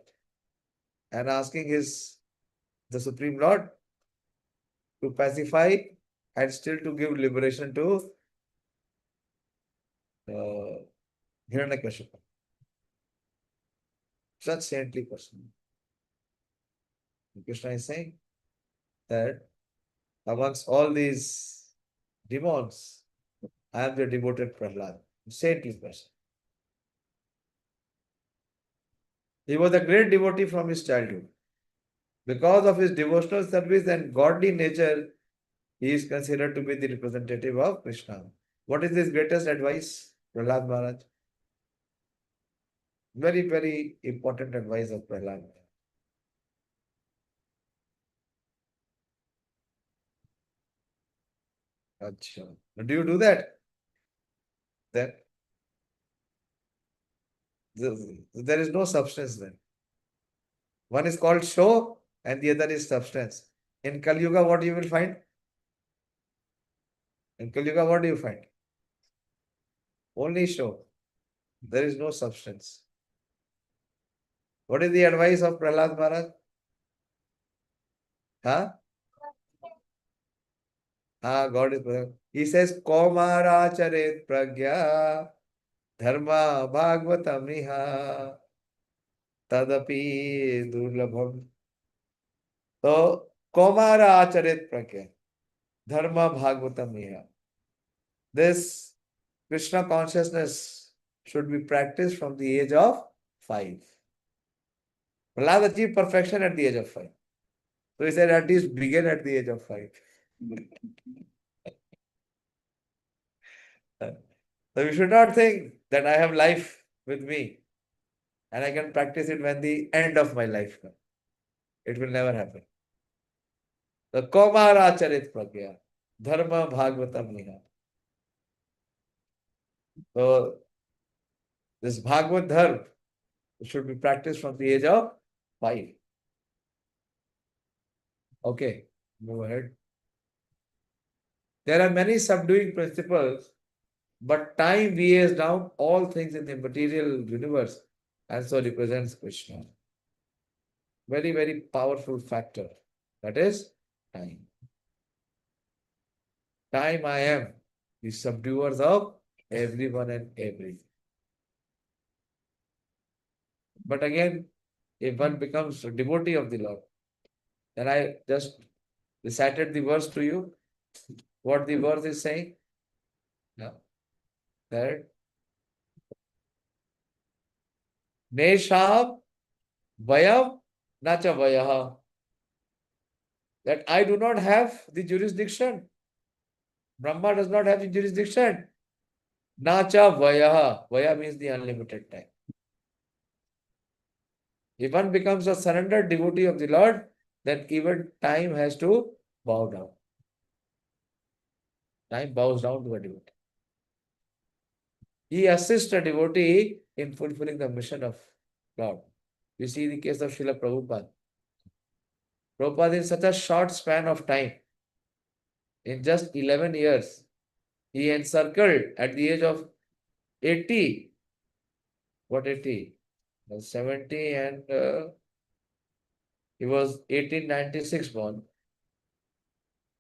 and asking the Supreme Lord to pacify and still to give liberation to Hiranyakashipu. Such saintly person. Krishna is saying that amongst all these demons, I am the devoted Prahlad, saintly person. He was a great devotee from his childhood. Because of his devotional service and godly nature, he is considered to be the representative of Krishna. What is his greatest advice, Prahlad Maharaj? Very, very important advice of Prahlad. Achha. Do you do that? Then there is no substance then. One is called show and the other is substance. In Kali Yuga, what you will find? In Kali Yuga, what do you find? Only show. There is no substance. What is the advice of Prahlad Maharaj? Huh? God is present. He says, Komara charet pragya dharma bhagvatamiha tadapi durlabham. So, Komara acharit pragya dharma bhagvatamiha. This Krishna consciousness should be practiced from the age of 5. Prahlad achieved perfection at the age of 5. So he said, at least begin at the age of 5. So you should not think that I have life with me and I can practice it when the end of my life comes. It will never happen. The Komara Charit Pragya, Dharma Bhagavatam Niha. So this Bhagavad Dharma should be practiced from the age of 5. Okay, move ahead. There are many subduing principles, but time wears down all things in the material universe and so represents Krishna. Very, very powerful factor. That is time. Time I am the subduers of everyone and everything. But again, if one becomes a devotee of the Lord, then I just recited the verse to you. What the verse is saying? Yeah. That Nesham Vayam Nacha Vayaha. that I do not have the jurisdiction. Brahma does not have the jurisdiction. Nacha Vayaha. Vaya means the unlimited time. If one becomes a surrendered devotee of the Lord, then even time has to bow down. Time bows down to a devotee. He assists a devotee in fulfilling the mission of Lord. You see the case of Srila Prabhupada. Prabhupada, in such a short span of time, in just 11 years, he encircled at the age of 80. What 80? 70, and he was 1896 born.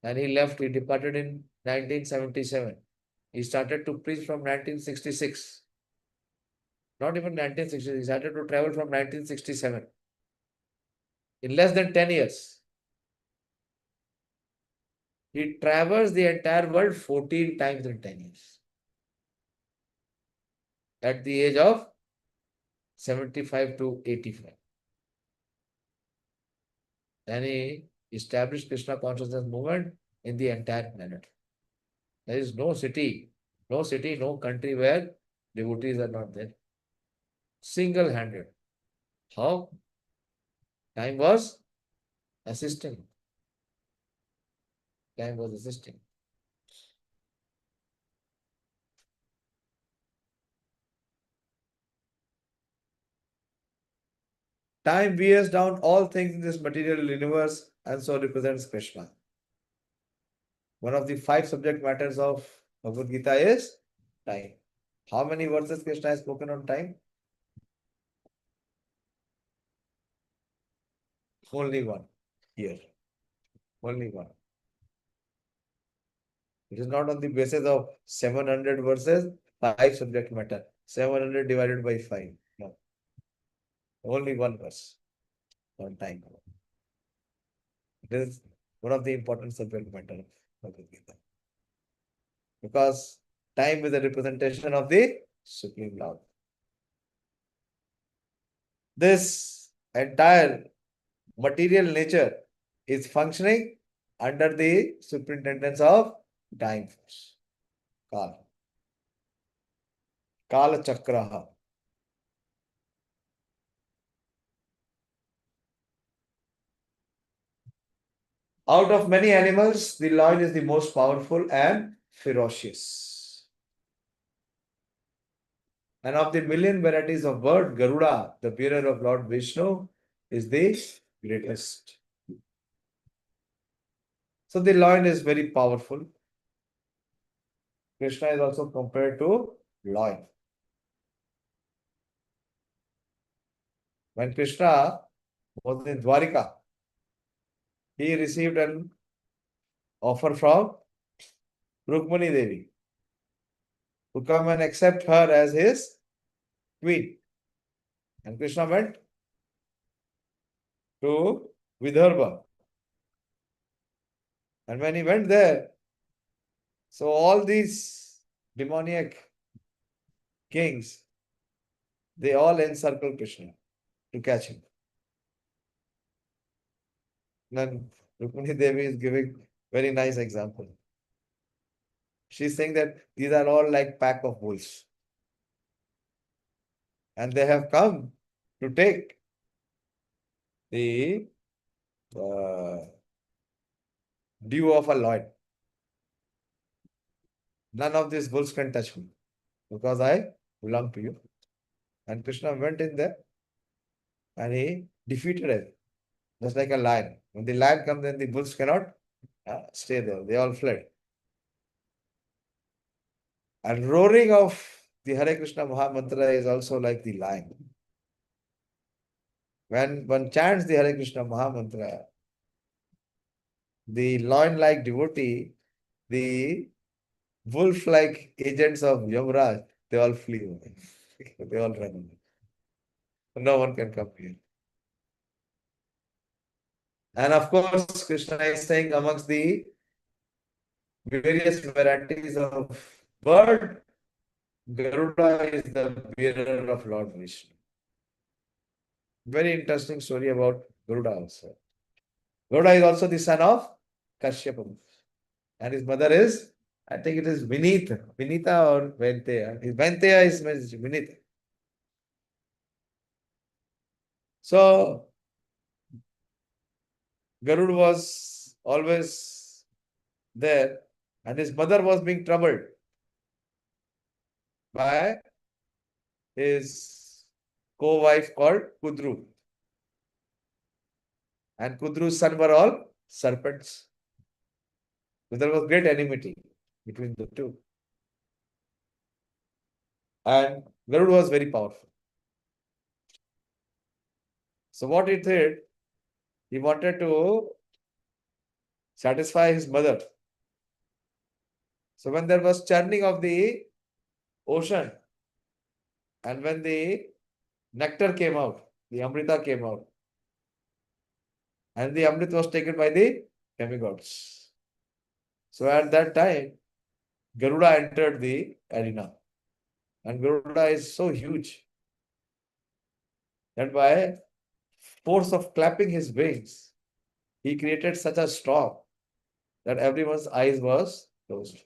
And he left, he departed in 1977. He started to preach from 1966. Not even 1960, he started to travel from 1967. In less than 10 years, he traversed the entire world 14 times in 10 years. At the age of 75 to 85. Then he established Krishna consciousness movement in the entire planet. There is no city, no country where devotees are not there. Single-handed. How? Time was assisting. Time was assisting. Time wears down all things in this material universe and so represents Krishna. One of the 5 subject matters of Bhagavad Gita is time. How many verses Krishna has spoken on time? Only one here. Only one. It is not on the basis of 700 verses, 5 subject matter. 700 divided by 5. No. Only one verse on time. It is one of the important subject matter of Bhagavad Gita. Because time is a representation of the Supreme Lord. This entire material nature is functioning under the superintendence of time force. Kala. Kala Chakraha. Out of many animals, the lion is the most powerful and ferocious. And of the million varieties of bird, Garuda, the bearer of Lord Vishnu, is the greatest. So the lion is very powerful. Krishna is also compared to lion. When Krishna was in Dwarika, he received an offer from Rukmani Devi to come and accept her as his queen. And Krishna went to Vidarbha. And when he went there, so all these demoniac kings, they all encircle Krishna to catch him. Then Rukmani Devi is giving very nice example. She's saying that these are all like pack of wolves. And they have come to take the due of a lion. None of these wolves can touch me because I belong to you. And Krishna went in there and he defeated it, just like a lion. When the lion comes, then the wolves cannot stay there. They all fled. And roaring of the Hare Krishna Mahamantra is also like the lion. When one chants the Hare Krishna Mahamantra, the lion-like devotee, the wolf-like agents of Yamraj, they all flee away. They all run away. No one can come here. And of course, Krishna is saying amongst the various varieties of bird, Garuda is the bearer of Lord Vishnu. Very interesting story about Garuda also. Garuda is also the son of Kashyapa. And his mother is, I think it is Vinita. Vinita or Venteya. Venteya is Vinita. So Garuda was always there, and his mother was being troubled by his co-wife called Kudru. And Kudru's son were all serpents. So there was great enmity between the two. And Garuda was very powerful. So what he did, he wanted to satisfy his mother. So when there was churning of the ocean, and when the nectar came out, the Amrita came out, and the Amrit was taken by the demigods. So at that time, Garuda entered the arena. And Garuda is so huge that by force of clapping his wings, he created such a storm that everyone's eyes was closed.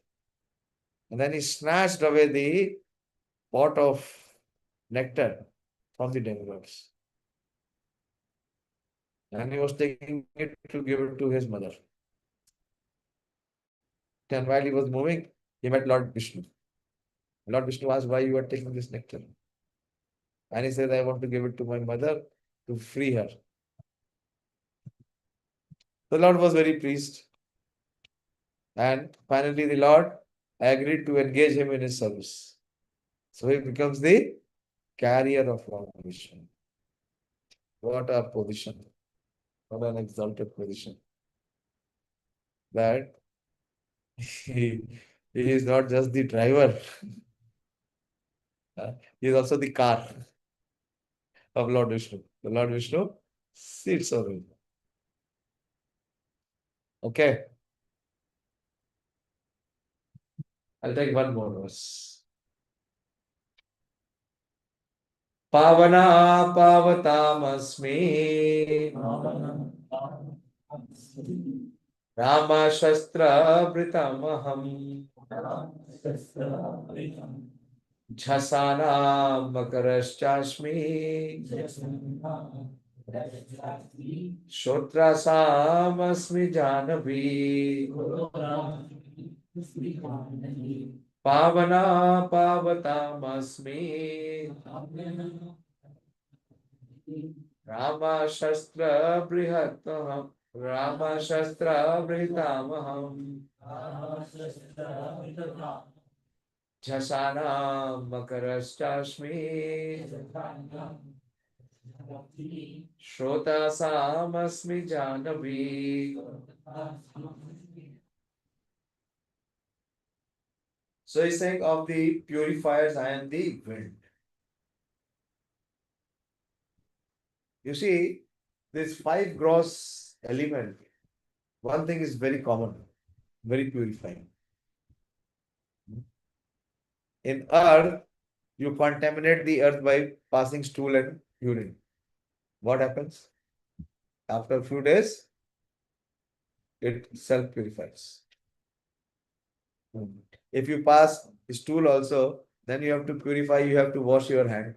And then he snatched away the pot of nectar from the demigods. And he was taking it to give it to his mother. And while he was moving, he met Lord Vishnu. Lord Vishnu asked, why you are taking this nectar? And he said, I want to give it to my mother to free her. The Lord was very pleased. And finally, the Lord agreed to engage him in his service. So he becomes the carrier of Lord Vishnu. What a position. What an exalted position. That he is not just the driver, he is also the car of Lord Vishnu. The Lord Vishnu sits on him. Okay. I'll take one more verse. Pavana pavatamasmi Rama Shastra Britamaham Jhasana Makaraschasmi Shotrasamasmi Janavi Pavana Pavatamasmi Rama Shastra Brihatamaham Rama Shastra Britamaham Jhasana Makaraschasmi Shrotasamasmi Janavi. So he's saying of the purifiers, I am the wind. You see, this five gross element, one thing is very common, very purifying. In earth, you contaminate the earth by passing stool and urine. What happens? After a few days, it self-purifies. If you pass stool also, then you have to purify, you have to wash your hand.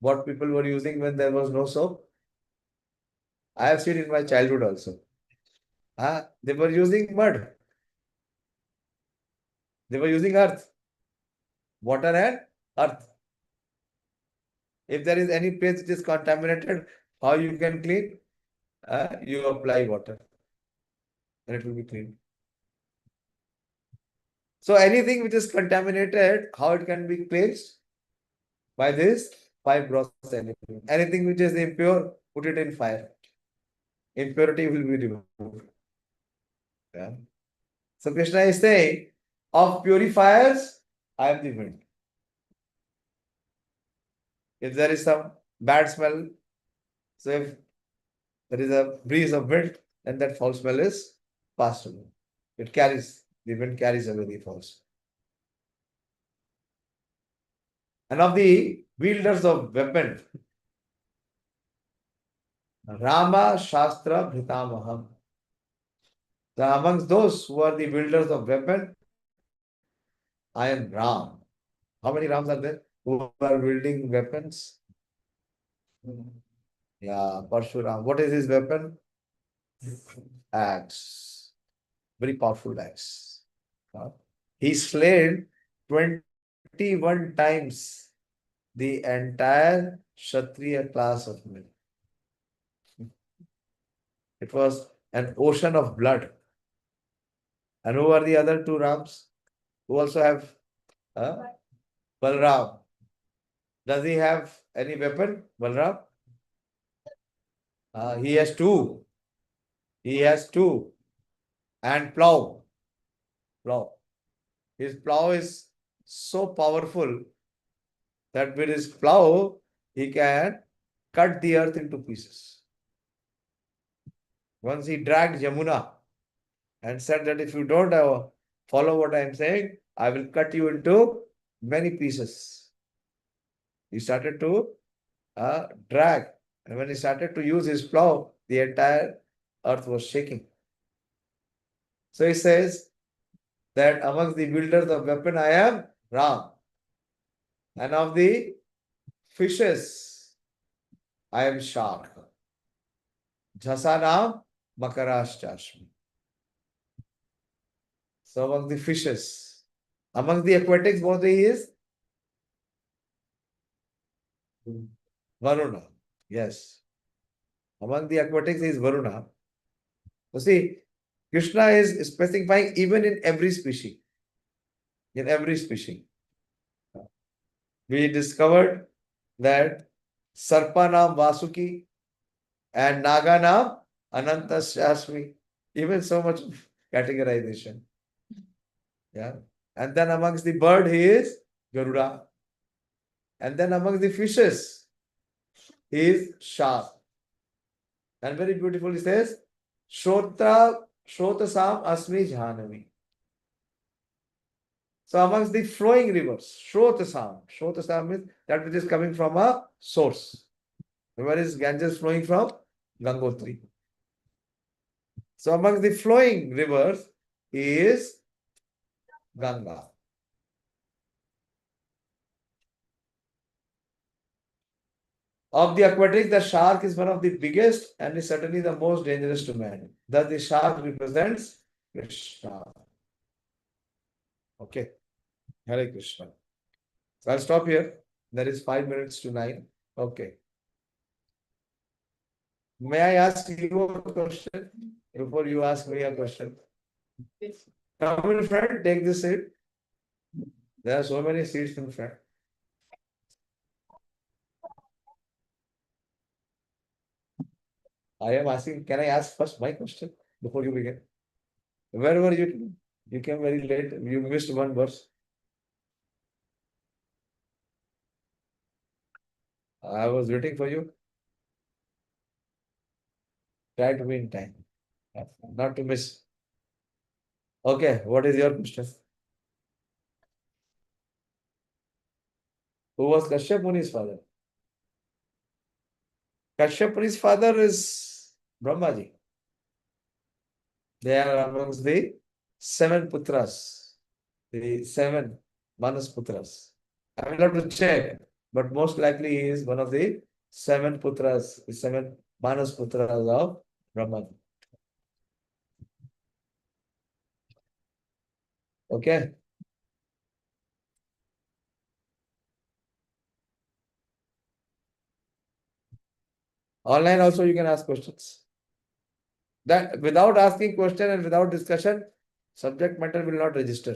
What people were using when there was no soap? I have seen in my childhood also. They were using mud. They were using earth. Water and earth. If there is any place which is contaminated, how you can clean? You apply water and it will be clean. So anything which is contaminated, how it can be cleansed? By this five gross element. Anything which is impure, put it in fire. Impurity will be removed. Yeah. So Krishna is saying, of purifiers, I am the wind. If there is some bad smell, so if there is a breeze of wind, then that foul smell is passed away. It carries, the wind carries away the foul smell. And of the wielders of weapon, Rama Shastra Bhritamaham. So amongst those who are the builders of weapon, I am Ram. How many Rams are there who are building weapons? Yeah, Parshuram. What is his weapon? Axe. Very powerful axe. He slayed 21 times the entire Kshatriya class of men. It was an ocean of blood. And who are the other two Rams? Who also have Balram. Does he have any weapon, Balram? He has two. He has two. And plow. Plow. His plow is so powerful that with his plow, he can cut the earth into pieces. Once he dragged Yamuna and said that if you don't follow what I am saying, I will cut you into many pieces. He started to drag. And when he started to use his plow, the entire earth was shaking. So he says that amongst the builders of weapon, I am Ram. And of the fishes, I am shark. Jhasa Naam Makarashchashmi. So among the fishes, among the aquatics, what he is? Varuna. Yes. Among the aquatics is Varuna. You see, Krishna is specifying even in every species. In every species. We discovered that Sarpa Naam Vasuki and Naga Naam Anantasyasmi. Even so much categorization. Yeah. And then amongst the bird, he is Garuda. And then amongst the fishes, he is shark. And very beautiful, he says, Shrotasam Asmi Jhanavi. So amongst the flowing rivers, Shrotasam means that which is coming from a source. Where is Ganges flowing from? Gangotri. So amongst the flowing rivers is Ganga. Of the aquatics, the shark is one of the biggest and is certainly the most dangerous to man. Thus, the shark represents Krishna. Okay. Hare Krishna. So I'll stop here. There is 5 minutes to 9. Okay. May I ask you a question before you ask me a question? Come in front, take this seat. There are so many seats in front. I am asking, can I ask first my question before you begin? Where were you? You came very late. You missed one verse. I was waiting for you. Try to be in time. Not to miss. Okay, what is your question? Who was Kashyap Muni's father? Kashyap Muni's father is Brahmaji. They are amongst the 7 putras, the 7 Manas putras. I will have to check, but most likely he is one of the 7 putras, the 7 Manas putras of Brahmaji. Okay. Online also you can ask questions. That without asking question and without discussion, subject matter will not register.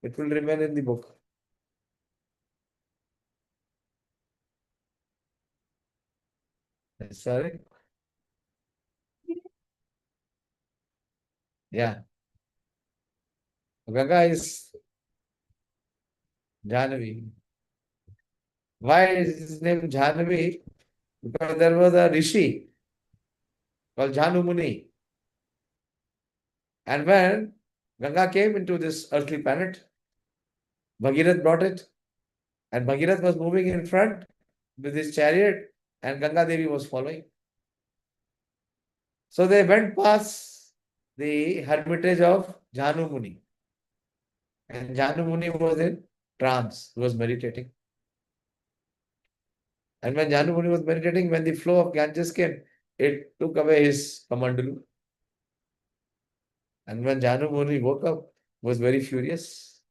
It will remain in the book. Sorry. Yeah. Ganga is Jahnavi. Why is his name Jahnavi? Because there was a rishi called Jhanu Muni. And when Ganga came into this earthly planet, Bhagirath brought it. And Bhagirath was moving in front with his chariot, and Ganga Devi was following. So they went past the hermitage of Jhanu Muni. And Jhanu Muni was in trance, he was meditating. And when Jhanu Muni was meditating, when the flow of Ganges came, it took away his kamandalu. And when Jhanu Muni woke up, was very furious.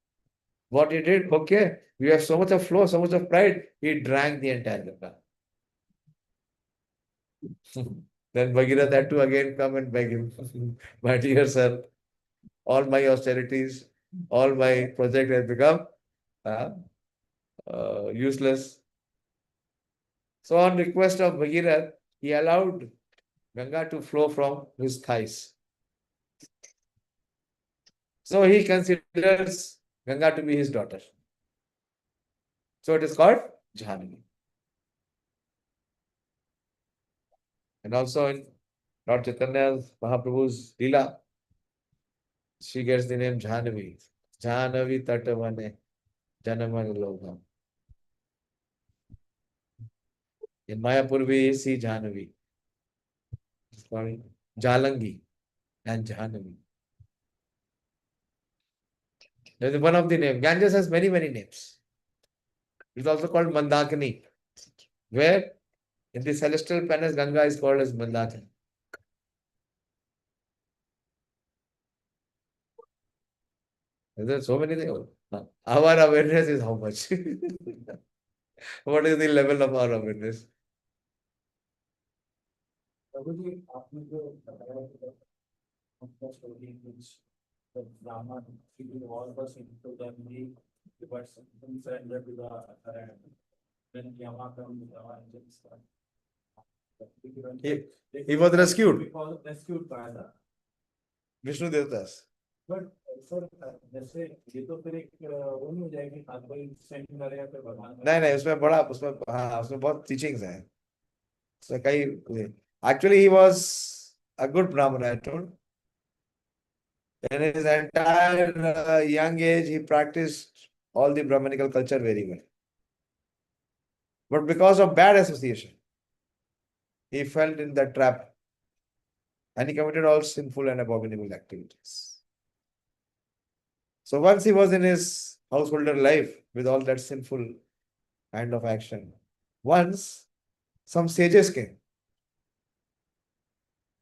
What he did, okay, we have so much of flow, so much of pride, he drank the entire Ganga. Then Bhagirath had to again come and beg him, my dear sir, all my austerities, all my project has become uh, useless. So on request of Bhagirath, he allowed Ganga to flow from his thighs. So he considers Ganga to be his daughter. So it is called Jhanvi. And also in Lord Chaitanya's Mahaprabhu's Leela, she gets the name Jhanvi. Jhanvi Tatavane Janaman Logam. In Mayapur we see Jhanvi. It's called Jalangi and Jhanvi. That is one of the names. Ganges has many, many names. It's also called Mandakini, where in the celestial planets Ganga is called as Mandakini. There are so many things. Our awareness is how much? What is the level of our awareness? प्रभुजी आपने जो बताया कि उनका story which the Brahman he all was into them he but something surrender to the Narayan. Then Yama comes and just He was rescued. because rescued by the Vishnu Devatas. but sir जैसे ये तो फिर एक वो नहीं हो जाएगी हाथ कोई सेंड करेगा फिर भगवान नहीं नहीं उसमें बड़ा उसमें हाँ उसमें बहुत टीचिंग्स हैं उसमें कई actually he was a good Brahmin I told in his entire young age he practiced all the Brahminical culture very well but because of bad association he fell in that trap and he committed all sinful and abominable activities. So once he was in his householder life with all that sinful kind of action, once some sages came.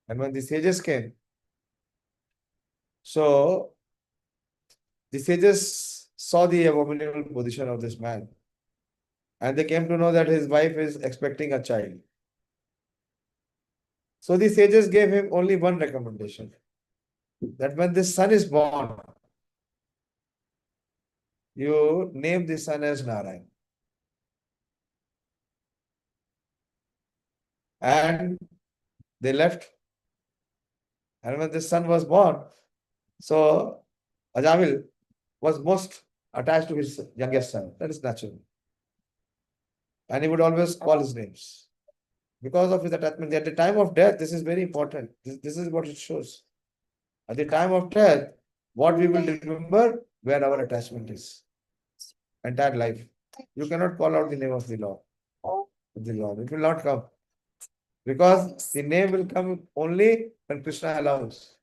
And when the sages came, so the sages saw the abominable position of this man. And they came to know that his wife is expecting a child. So the sages gave him only one recommendation. That when this son is born, you name the son as Narayan. And they left. And when this son was born, so Ajamil was most attached to his youngest son. That is natural. And he would always call his names. Because of his attachment, at the time of death, this is very important. This is what it shows. At the time of death, what we will remember, where our attachment is. Entire life. You cannot call out the name of the Lord. The Lord. It will not come. Because the name will come only when Krishna allows.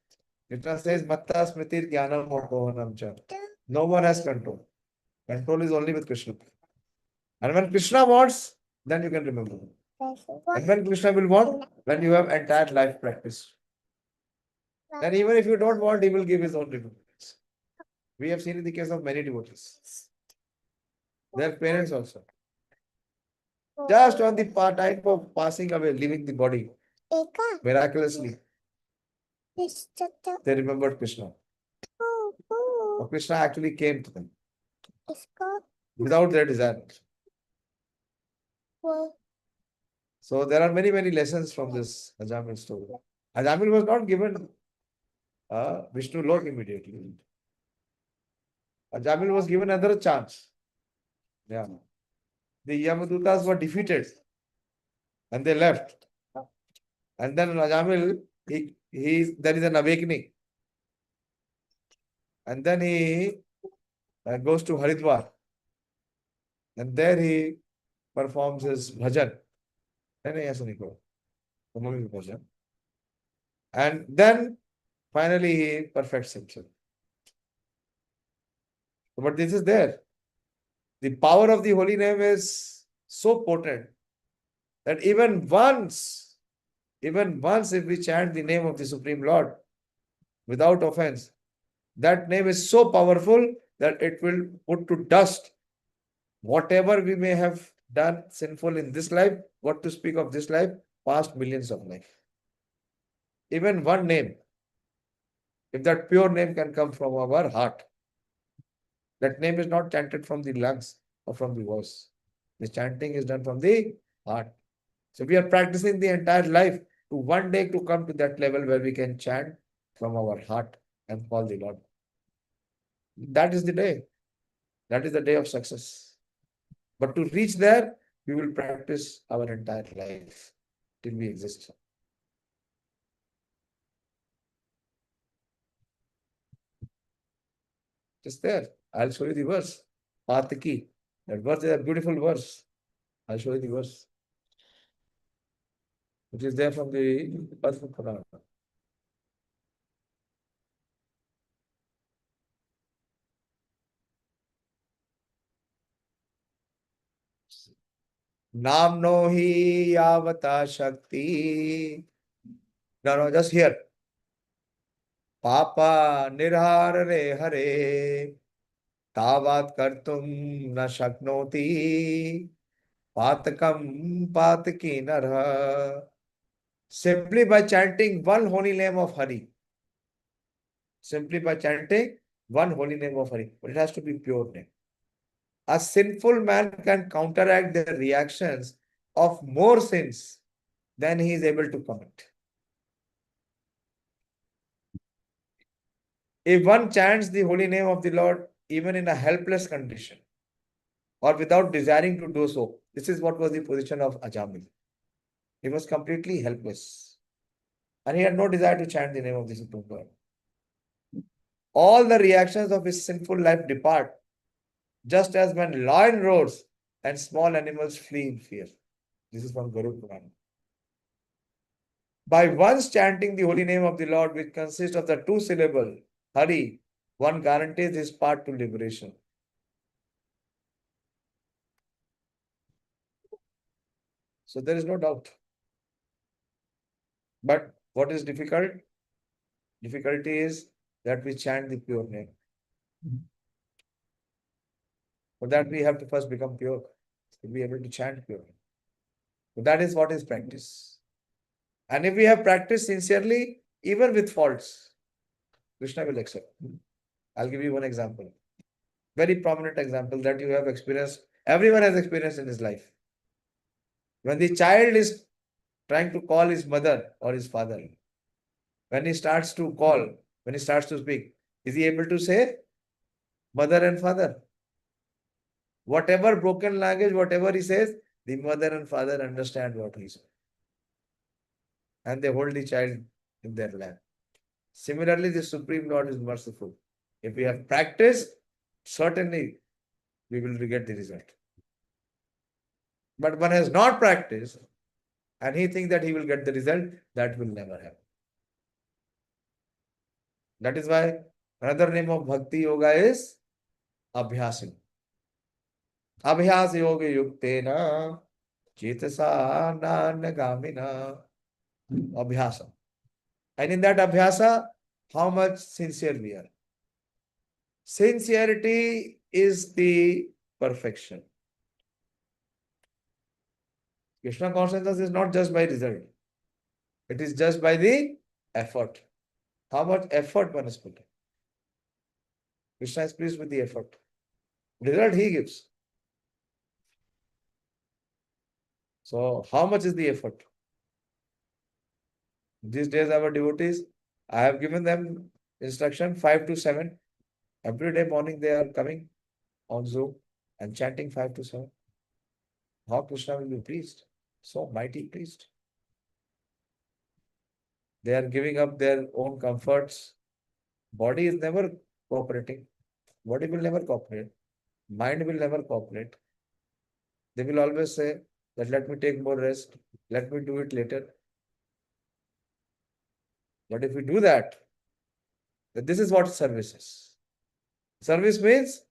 Krishna says, Matta Smritir Jnanam Mohanam Cha. No one has control. Control is only with Krishna. And when Krishna wants, then you can remember. And when Krishna will want, when you have entire life practice. Then even if you don't want, he will give his own remembrance. We have seen in the case of many devotees. Their parents also. Just on the time of passing away, leaving the body, miraculously, they remembered Krishna. Or Krishna actually came to them without their desire. So there are many, many lessons from this Ajamil story. Ajamil was not given Vishnu Lok immediately. Ajamil was given another chance. Yeah. The Yamadutas were defeated and they left. And then Ajamil, there is an awakening. And then he goes to Haridwar. And there he performs his bhajan. नहीं ऐसा नहीं करो तुम भी भजन And then finally he perfects himself. But this is there. The power of the holy name is so potent that even once if we chant the name of the Supreme Lord without offense, that name is so powerful that it will put to dust whatever we may have done sinful in this life, what to speak of this life, past millions of life. Even one name, if that pure name can come from our heart, that name is not chanted from the lungs or from the voice. The chanting is done from the heart. So we are practicing the entire life to one day to come to that level where we can chant from our heart and call the Lord. That is the day. That is the day of success. But to reach there, we will practice our entire life till we exist. Just there. I'll show you the verse. Pataki. That verse is a beautiful verse. I'll show you the verse. Which is there from the Padma Purana. Namno hi yavata shakti. No, just here. Papa nirhar re hare. Tavat kartum na shaknoti. Patakam pataki narha. Simply by chanting one holy name of Hari. Simply by chanting one holy name of Hari. But it has to be pure name. A sinful man can counteract the reactions of more sins than he is able to commit. If one chants the holy name of the Lord even in a helpless condition or without desiring to do so, this is what was the position of Ajamil. He was completely helpless and he had no desire to chant the name of the Supreme God. All the reactions of his sinful life depart, just as when lion roars and small animals flee in fear. This is from Garuda Purana. By once chanting the holy name of the Lord, which consists of the two syllable Hari, one guarantees his path to liberation. So there is no doubt. But what is difficult? Difficulty is that we chant the pure name. For that we have to first become pure to be able to chant pure. So that is what is practice. And if we have practiced sincerely, even with faults, Krishna will accept. I'll give you one example. Very prominent example that you have experienced, everyone has experienced in his life. When the child is trying to call his mother or his father, when he starts to call, when he starts to speak, is he able to say mother and father? Whatever broken language, whatever he says, the mother and father understand what he says. And they hold the child in their lap. Similarly, the Supreme Lord is merciful. If we have practiced, certainly we will get the result. But one has not practiced and he thinks that he will get the result, that will never happen. That is why another name of Bhakti Yoga is Abhyasam. Abhyas Yoga Yuktena Chetasa Nanagamina. Abhyasa. And in that Abhyasa, how much sincere we are. Sincerity is the perfection. Krishna consciousness is not just by result. It is just by the effort. How much effort one is putting. Krishna is pleased with the effort. Result he gives. So how much is the effort? These days our devotees, I have given them instruction 5 to 7. Every day morning they are coming on Zoom and chanting 5 to 7. How Krishna will be pleased? So mighty pleased. They are giving up their own comforts. Body is never cooperating. Body will never cooperate. Mind will never cooperate. They will always say that let me take more rest. Let me do it later. But if we do that, then this is what service is. Service means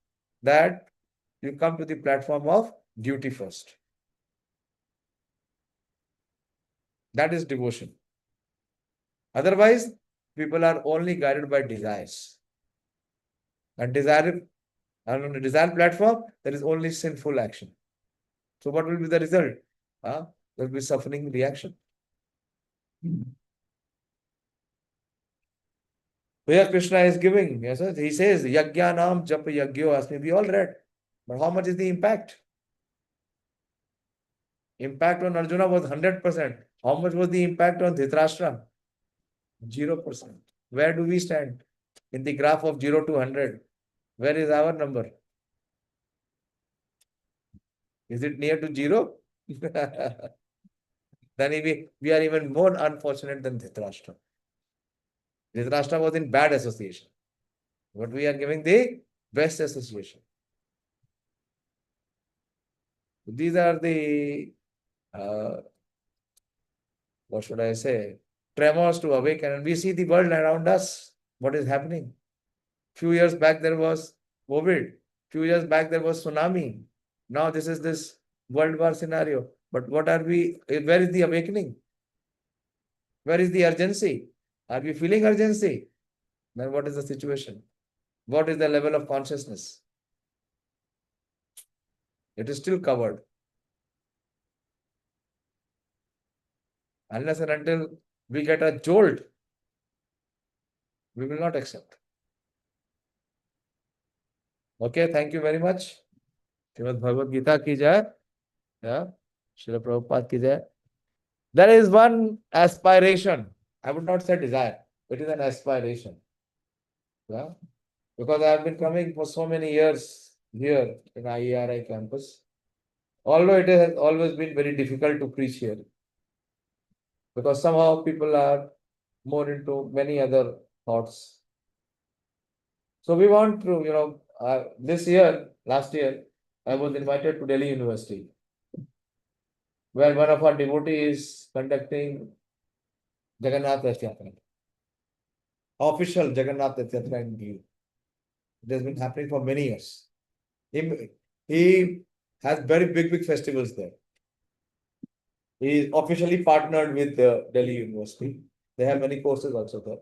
that you come to the platform of duty first. That is devotion. Otherwise, people are only guided by desires. And on a desire platform, there is only sinful action. So what will be the result? There will be suffering reaction. Here Krishna is giving, yes, he says, Yajnanam japa yajyo asmi. We all read. But how much is the impact? Impact on Arjuna was 100%. How much was the impact on Dhritarashtra? 0%. Where do we stand? In the graph of 0 to 100. Where is our number? Is it near to 0? Then we are even more unfortunate than Dhritarashtra. Dhritarashtra was in bad association. But we are giving the best association. These are the, what should I say, tremors to awaken. And we see the world around us, what is happening. Few years back there was COVID. Few years back there was tsunami. Now this is this world war scenario. But what are we, where is the awakening? Where is the urgency? Are we feeling urgency? Then what is the situation? What is the level of consciousness? It is still covered. Unless and until we get a jolt, we will not accept. Okay, thank you very much. Srimad Bhagavad Gita ki jai. Yeah, Srila Prabhupada ki jai. There is one aspiration. I would not say desire. It is an aspiration. Yeah, because I have been coming for so many years here in IERI campus. Although it has always been very difficult to preach here. Because somehow people are more into many other thoughts. So we want to, this year, last year, I was invited to Delhi University, where one of our devotees is conducting Jagannath Rath Yatra. Official Jagannath Rath Yatra in Delhi. It has been happening for many years. He has very big festivals there. He is officially partnered with Delhi University. They have many courses also there.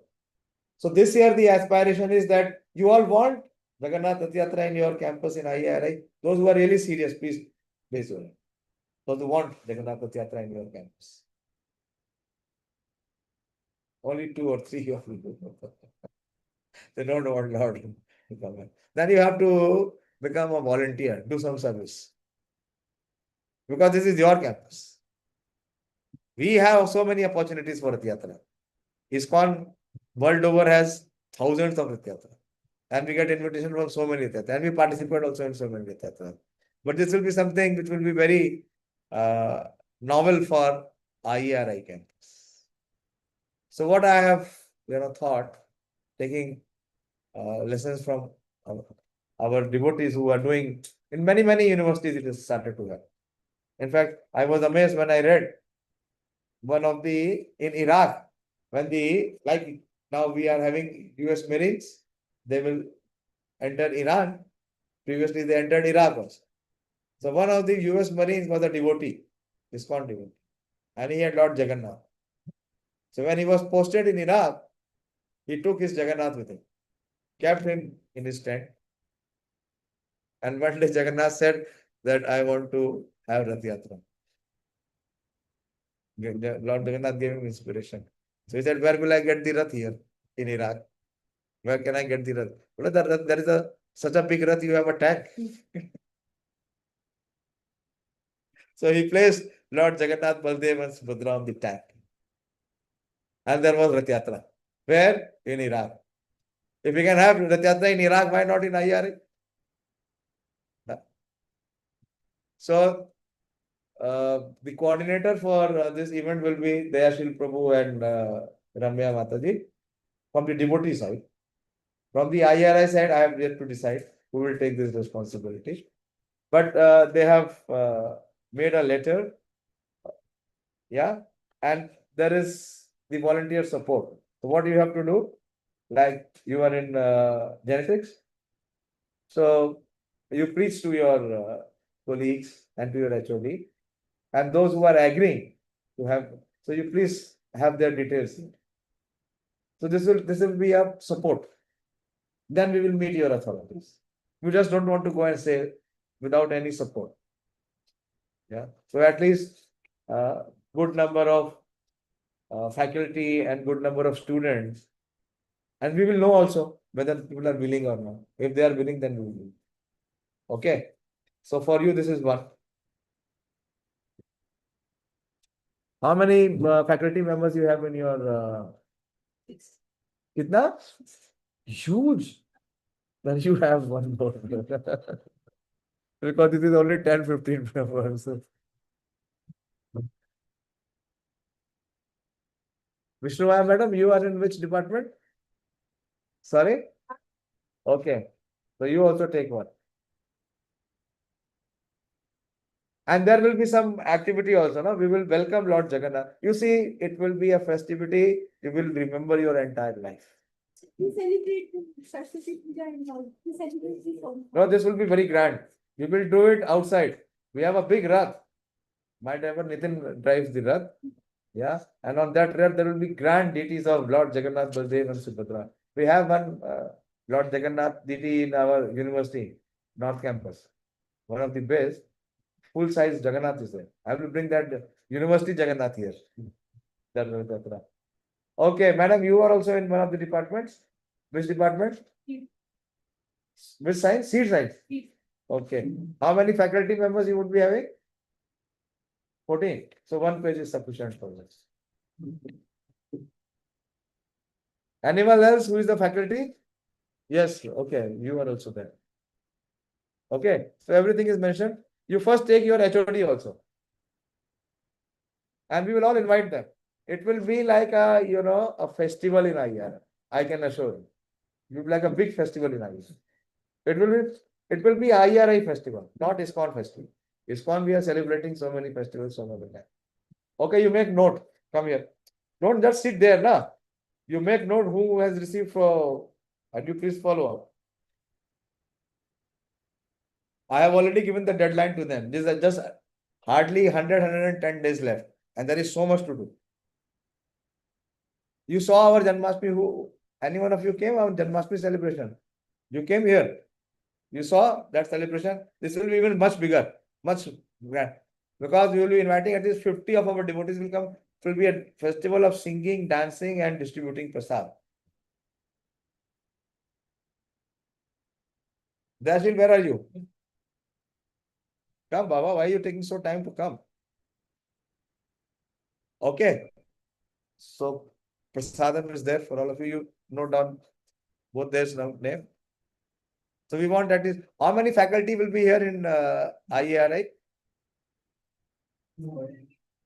So this year the aspiration is that you all want Jagannath Rath Yatra in your campus in IIRI. Those who are really serious, please raise your hand. Those who want Jagannath Rath Yatra in your campus. Only 2 or 3 of you. They don't want Lord to come in. Then you have to become a volunteer, do some service. Because this is your campus. We have so many opportunities for Rath Yatra. ISKCON world over has thousands of Rath Yatra. And we get invitation from so many Rath Yatra. And we participate also in so many Rath Yatra. But this will be something which will be very novel for IERI campus. So what I have thought, taking lessons from our devotees who are doing in many universities, it has started to happen. In fact, I was amazed when I read one of in Iraq, when like now we are having US Marines, they will enter Iran. Previously they entered Iraq also. So one of the US Marines was a devotee, ISKCON devotee, and he had Lord Jagannath. So when he was posted in Iraq, he took his Jagannath with him, kept him in his tent. And one day Jagannath said that I want to have Rath Yatra. Lord Jagannath gave him inspiration. So he said, where will I get the Rath here in Iraq? Where can I get the Rath? Well, there is such a big Rath, you have a tank. So he placed Lord Jagannath, Baldev and Subhadra on the tank. And there was Rath Yatra. Where? In Iraq. If we can have Rath Yatra in Iraq, why not in IRA? So the coordinator for this event will be Dayashil Prabhu and Ramya Mataji from the devotee side. From the IRI side, I have yet to decide who will take this responsibility. But they have made a letter. Yeah. And there is the volunteer support. So what you have to do, like you are in genetics, so you preach to your colleagues and to your HOD, and those who are agreeing to have, so you please have their details. So this will be a support. Then we will meet your authorities. We just don't want to go and say without any support. Yeah. So at least good number of faculty and good number of students, and we will know also whether people are willing or not. If they are willing, then we will do. Okay. So for you, this is one. How many faculty members you have in your? Kitna? Huge. Then you have one more. Because it is only 10-15 members. Vishnu madam, you are in which department? Sorry? Okay. So you also take one. And there will be some activity also, no? We will welcome Lord Jagannath. You see, it will be a festivity. You will remember your entire life. We celebrate Saraswati Puja and all. We celebrate this also. No, this will be very grand. We will do it outside. We have a big Rath. My driver Nitin drives the Rath. Yeah. And on that Rath, there will be grand deities of Lord Jagannath, Baldev and Subhadra. We have one Lord Jagannath deity in our university, North Campus. One of the best. Full size Jagannath is there. I will bring that university Jagannath here. Okay, madam, you are also in one of the departments. Which department? Which science? Seed science. Okay. How many faculty members you would be having? 14. So one page is sufficient for this. Anyone else who is the faculty? Yes. Okay. You are also there. Okay. So everything is mentioned. You first take your HOD also. And we will all invite them. It will be like a, a festival in IR. I can assure you. It will be like a big festival in IR. It will be IRI festival, not ISKCON festival. ISKCON, we are celebrating so many festivals some other time. Okay, you make note. Come here. Don't just sit there, na. You make note who has received for, and you please follow up. I have already given the deadline to them. These are just hardly 110 days left. And there is so much to do. You saw our Janmashtami, any one of you came our Janmashtami celebration. You came here. You saw that celebration. This will be even much bigger, much grand. Because we will be inviting at least 50 of our devotees will come. It will be a festival of singing, dancing, and distributing prasad. Dashil, where are you? Come, Baba. Why are you taking so time to come? Okay. So, prasadam is there for all of you. You note down both their name. So, we want that is, how many faculty will be here in IARI?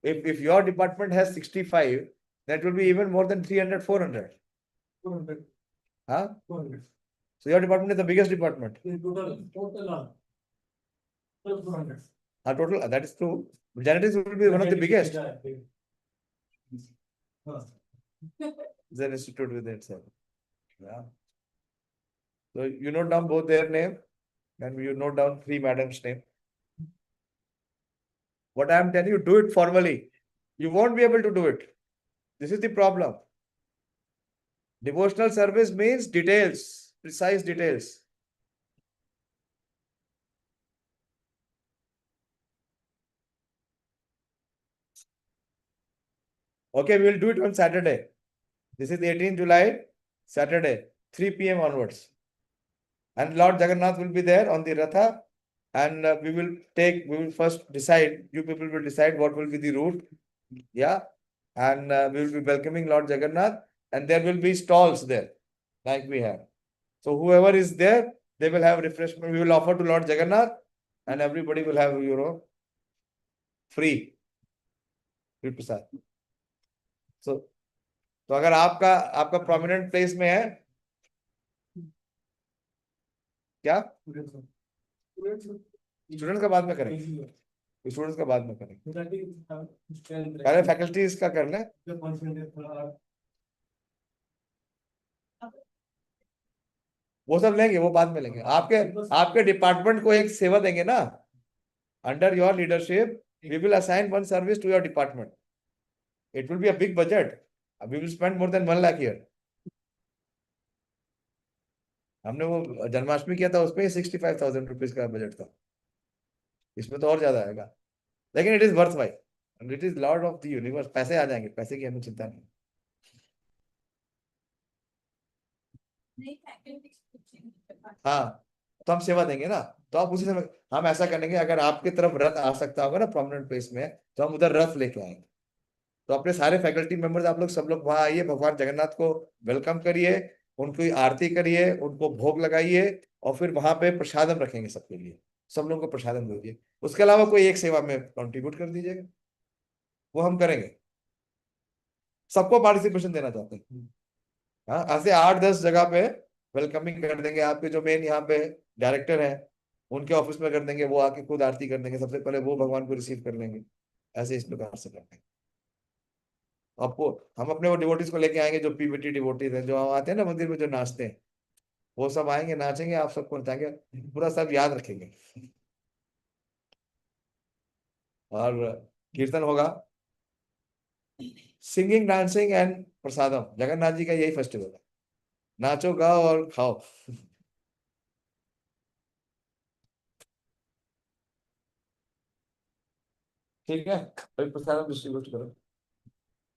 If your department has 65, that will be even more than 300, 400. 400. Huh? 400. So, your department is the biggest department. Total 400. Total, that is true. Genetics will be one of the biggest. It's an institute within itself. Yeah. So you note down both their name and you note down 3 madams' name. What I am telling you, do it formally. You won't be able to do it. This is the problem. Devotional service means details, precise details. Okay, we will do it on Saturday. This is 18 July, Saturday, 3 p.m. onwards. And Lord Jagannath will be there on the Ratha. And we will first decide, you people will decide what will be the route. Yeah. And we will be welcoming Lord Jagannath. And there will be stalls there, like we have. So whoever is there, they will have refreshment. We will offer to Lord Jagannath. And everybody will have, free prasad. So अगर आपका prominent place में है क्या students का बाद में करेंगे students का बाद में करेंगे पहले फैकल्टीज का कर लें वो सब लेंगे, वो बाद में लेंगे। आपके आपके डिपार्टमेंट को एक सेवा देंगे ना, under your leadership we will assign one service to your department. It will be a big budget, we will spend more than 1 lakh year. हमने वो जन्माष्टमी किया था, उसमें 65,000 रुपीज का बजट था, इसमें तो और ज्यादा आएगा, लेकिन it is worth white and it is Lord of the universe. पैसे आ जाएंगे, पैसे की हमें चिंता नहीं। नहीं faculty कुछ नहीं कर पाते। हाँ, तो हम सेवा देंगे ना, तो आप उसी समय हम ऐसा करेंगे, अगर आपकी तरफ रथ आ सकता होगा ना प्रोमिनेंट प्लेस में, तो हम उधर रथ लेके आएंगे। तो अपने सारे फैकल्टी मेंबर्स, आप लोग सब लोग वहां आइए, भगवान जगन्नाथ को वेलकम करिए, उनकी आरती करिए, उनको भोग लगाइए, और फिर वहां पे प्रसादम रखेंगे सबके लिए, सब लोगों को प्रसादम दीजिए। उसके अलावा कोई एक सेवा में कंट्रीब्यूट कर दीजिएगा, वो हम करेंगे। सबको पार्टिसिपेशन देना चाहते हैं। हाँ, ऐसे 8-10 जगह पे वेलकमिंग कर देंगे। आपके जो मेन यहाँ पे डायरेक्टर हैं, उनके ऑफिस में कर देंगे, वो आके खुद आरती कर देंगे, सबसे पहले वो भगवान को रिसीव कर लेंगे। ऐसे इस प्रकार से करते हैं। आपको हम अपने वो डिवोटीज को लेके आएंगे, जो पीवीटी डिवोटीज हैं, जो आते हैं ना मंदिर में जो नाचते हैं, वो सब आएंगे, नाचेंगे, आप सबको नचाएंगे, पूरा सब याद रखेंगे। और कीर्तन होगा, सिंगिंग, डांसिंग एंड प्रसादम। जगन्नाथ जी का यही फेस्टिवल है, नाचो गाओ और खाओ। ठीक है, अभी प्रसादम डिस्ट्रीब्यूट करो।